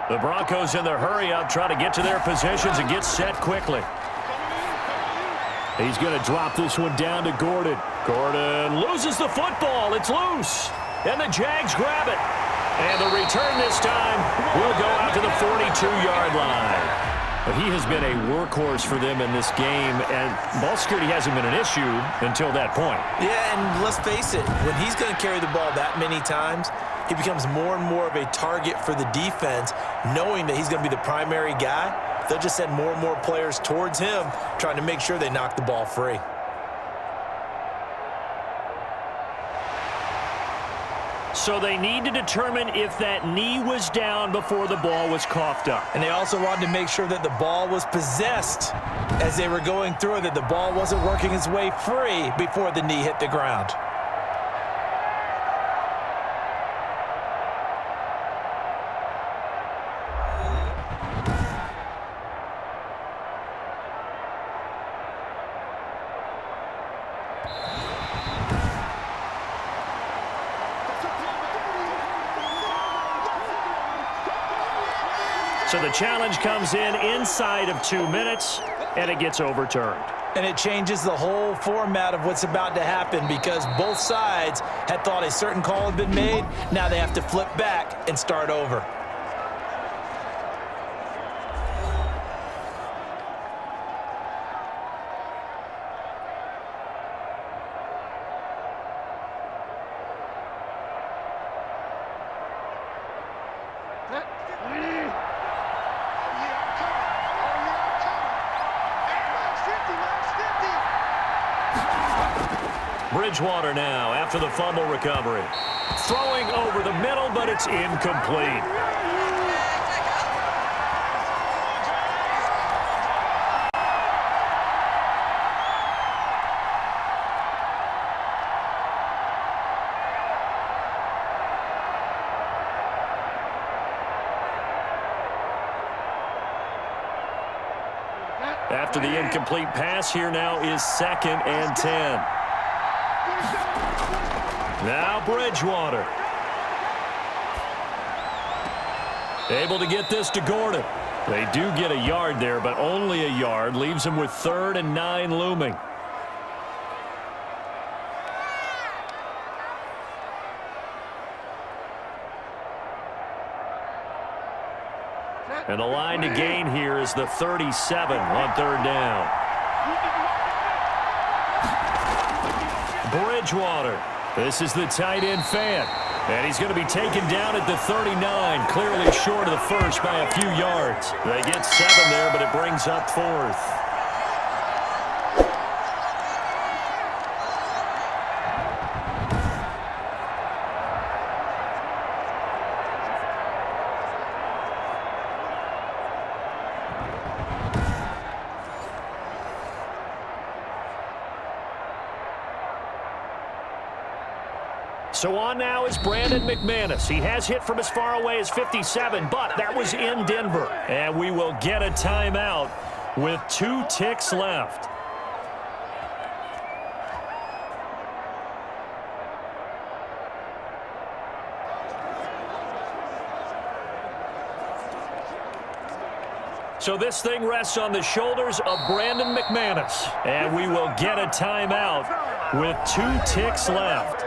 The Broncos in their hurry-up try to get to their positions and get set quickly. He's going to drop this one down to Gordon. Gordon loses the football. It's loose, and the Jags grab it. And the return this time will go out to the 42-yard line. But he has been a workhorse for them in this game, and ball security hasn't been an issue until that point. Yeah, and let's face it, when he's going to carry the ball that many times, he becomes more and more of a target for the defense, knowing that he's going to be the primary guy. They'll just send more and more players towards him, trying to make sure they knock the ball free. So they need to determine if that knee was down before the ball was coughed up. And they also wanted to make sure that the ball was possessed as they were going through it, that the ball wasn't working its way free before the knee hit the ground. So the challenge comes in inside of 2 minutes, and it gets overturned. And it changes the whole format of what's about to happen because both sides had thought a certain call had been made. Now they have to flip back and start over. Bridgewater now after the fumble recovery. Throwing over the middle, but it's incomplete. After the incomplete pass, here now is 2nd and 10. Now Bridgewater. Able to get this to Gordon. They do get a yard there, but only a yard. Leaves him with 3rd and 9 looming. And the line to gain here is the 37 on third down. Bridgewater. This is the tight end fan. And he's going to be taken down at the 39, clearly short of the first by a few yards. They get 7 there, but it brings up 4th. So on now is Brandon McManus. He has hit from as far away as 57, but that was in Denver. And we will get a timeout with 2 ticks left. So this thing rests on the shoulders of Brandon McManus. And we will get a timeout with 2 ticks left.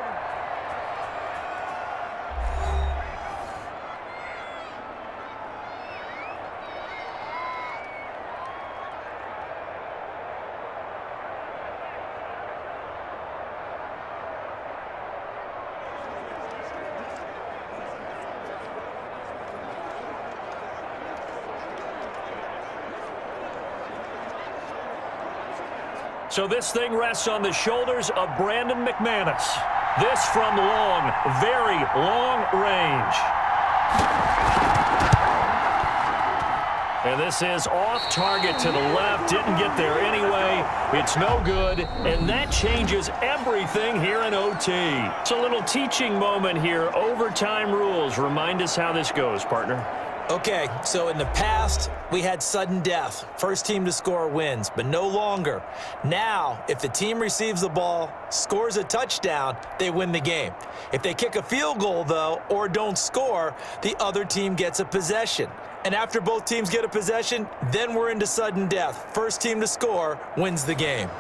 So this thing rests on the shoulders of Brandon McManus. This from long, very long range. And this is off target to the left. Didn't get there anyway. It's no good. And that changes everything here in OT. It's a little teaching moment here. Overtime rules. Remind us how this goes, partner. Okay, so in the past, we had sudden death. First team to score wins, but no longer. Now, if the team receives the ball, scores a touchdown, they win the game. If they kick a field goal, though, or don't score, the other team gets a possession. And after both teams get a possession, then we're into sudden death. First team to score wins the game.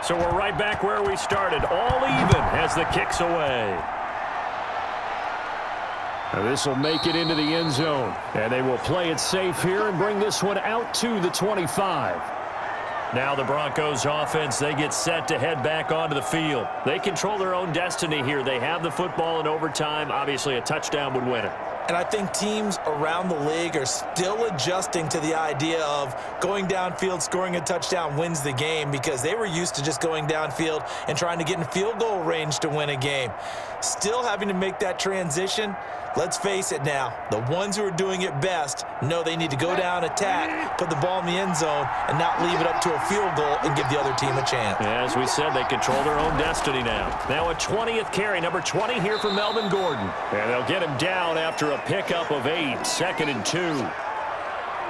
So we're right back where we started, all even as the kick's away. Now this will make it into the end zone, and they will play it safe here and bring this one out to the 25. Now the Broncos offense, they get set to head back onto the field. They control their own destiny here. They have the football in overtime. Obviously, a touchdown would win it. And I think teams around the league are still adjusting to the idea of going downfield, scoring a touchdown wins the game, because they were used to just going downfield and trying to get in field goal range to win a game. Still having to make that transition. Let's face it now, the ones who are doing it best know they need to go down, attack, put the ball in the end zone, and not leave it up to a field goal and give the other team a chance. As we said, they control their own destiny now. Now a 20th carry, number 20 here for Melvin Gordon. And they'll get him down after a pickup of 8, 2nd and 2.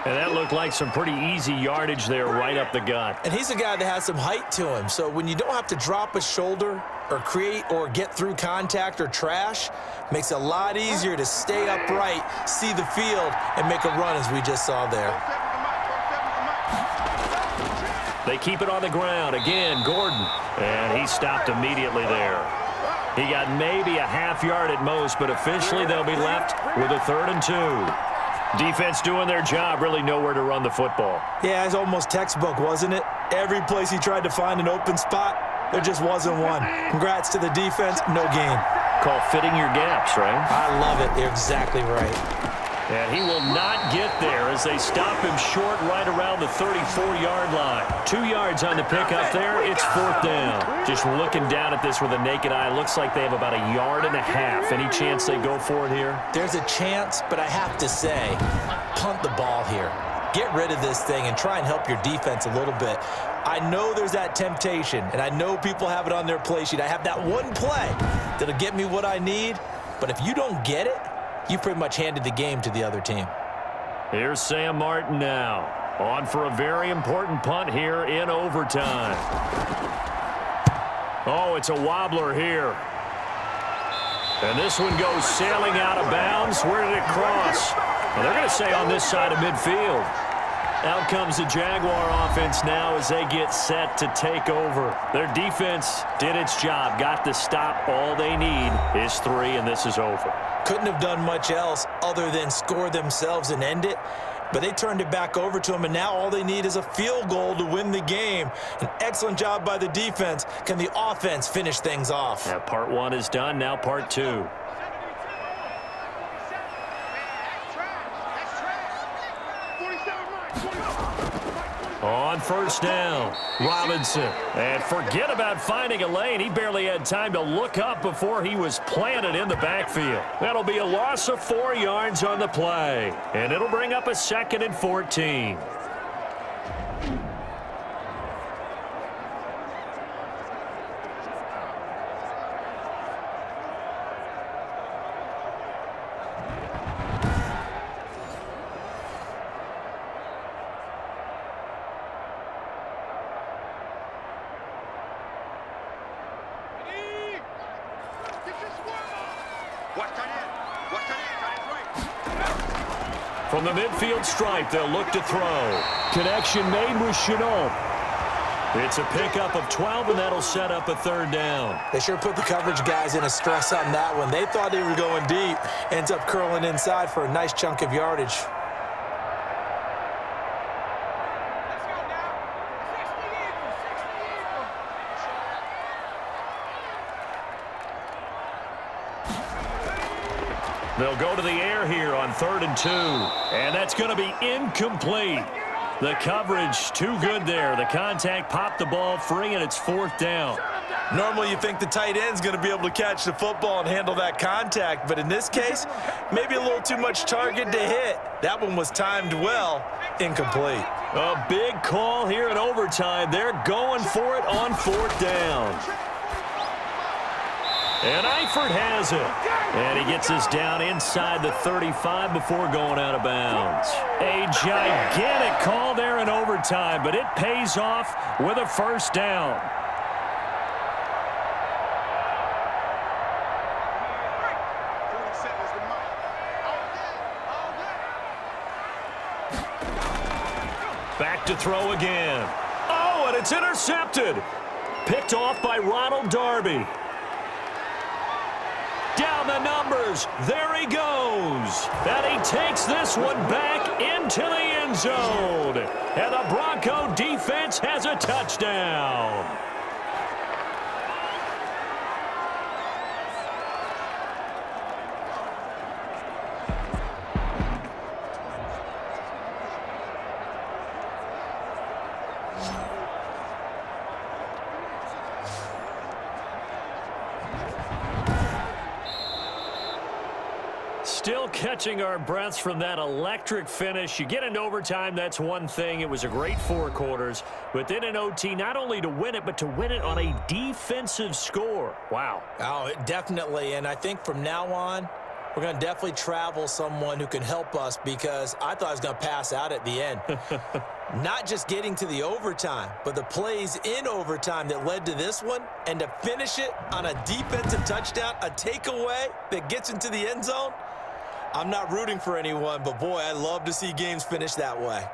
And that looked like some pretty easy yardage there right up the gut. And he's a guy that has some height to him, so when you don't have to drop a shoulder or create or get through contact or trash, makes it a lot easier to stay upright, see the field, and make a run as we just saw there. They keep it on the ground. Again, Gordon. And he stopped immediately there. He got maybe a half yard at most, but officially they'll be left with a 3rd and 2. Defense doing their job, really nowhere to run the football. Yeah, it's almost textbook, wasn't it? Every place he tried to find an open spot, there just wasn't one. Congrats to the defense, no gain. Called fitting your gaps, right? I love it. You're exactly right. And he will not get there as they stop him short right around the 34-yard line. 2 yards on the pickup there. It's 4th down. Just looking down at this with a naked eye, looks like they have about 1.5 yards. Any chance they go for it here? There's a chance, but I have to say, punt the ball here. Get rid of this thing and try and help your defense a little bit. I know there's that temptation, and I know people have it on their play sheet. I have that one play that'll get me what I need, but if you don't get it, you pretty much handed the game to the other team. Here's Sam Martin now, on for a very important punt here in overtime. Oh, it's a wobbler here. And this one goes sailing out of bounds. Where did it cross? Well, they're going to say on this side of midfield. Out comes the Jaguar offense now as they get set to take over. Their defense did its job, got the stop. All they need is 3, and this is over. Couldn't have done much else other than score themselves and end it, but they turned it back over to them, and now all they need is a field goal to win the game. An excellent job by the defense. Can the offense finish things off? Yeah, part 1 is done, now part 2. On first down, Robinson. And forget about finding a lane. He barely had time to look up before he was planted in the backfield. That'll be a loss of 4 yards on the play. And it'll bring up a 2nd and 14. From the midfield stripe, they'll look to throw. Connection made with Chenault. It's a pickup of 12, and that'll set up a 3rd down. They sure put the coverage guys in a stress on that one. They thought they were going deep. Ends up curling inside for a nice chunk of yardage. They'll go to the air here on 3rd and 2. And that's going to be incomplete. The coverage too good there. The contact popped the ball free, and it's 4th down. Normally you think the tight end's going to be able to catch the football and handle that contact, but in this case, maybe a little too much target to hit. That one was timed well. Incomplete. A big call here in overtime. They're going for it on 4th down. And Eifert has it. And he gets us down inside the 35 before going out of bounds. A gigantic call there in overtime, but it pays off with a 1st down. Back to throw again. Oh, and it's intercepted. Picked off by Ronald Darby. Down the numbers. There he goes. And he takes this one back into the end zone. And the Bronco defense has a touchdown. Still catching our breaths from that electric finish. You get into overtime, that's one thing. It was a great 4 quarters. But then in OT, not only to win it, but to win it on a defensive score. Wow. Oh, definitely. And I think from now on, we're going to definitely travel someone who can help us, because I thought I was going to pass out at the end. Not just getting to the overtime, but the plays in overtime that led to this one, and to finish it on a defensive touchdown, a takeaway that gets into the end zone. I'm not rooting for anyone, but boy, I love to see games finish that way.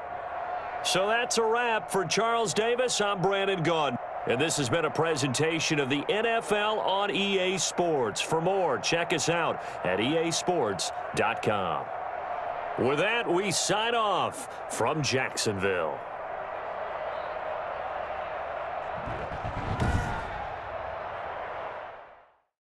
So that's a wrap for Charles Davis. I'm Brandon Gaudin. And this has been a presentation of the NFL on EA Sports. For more, check us out at easports.com. With that, we sign off from Jacksonville.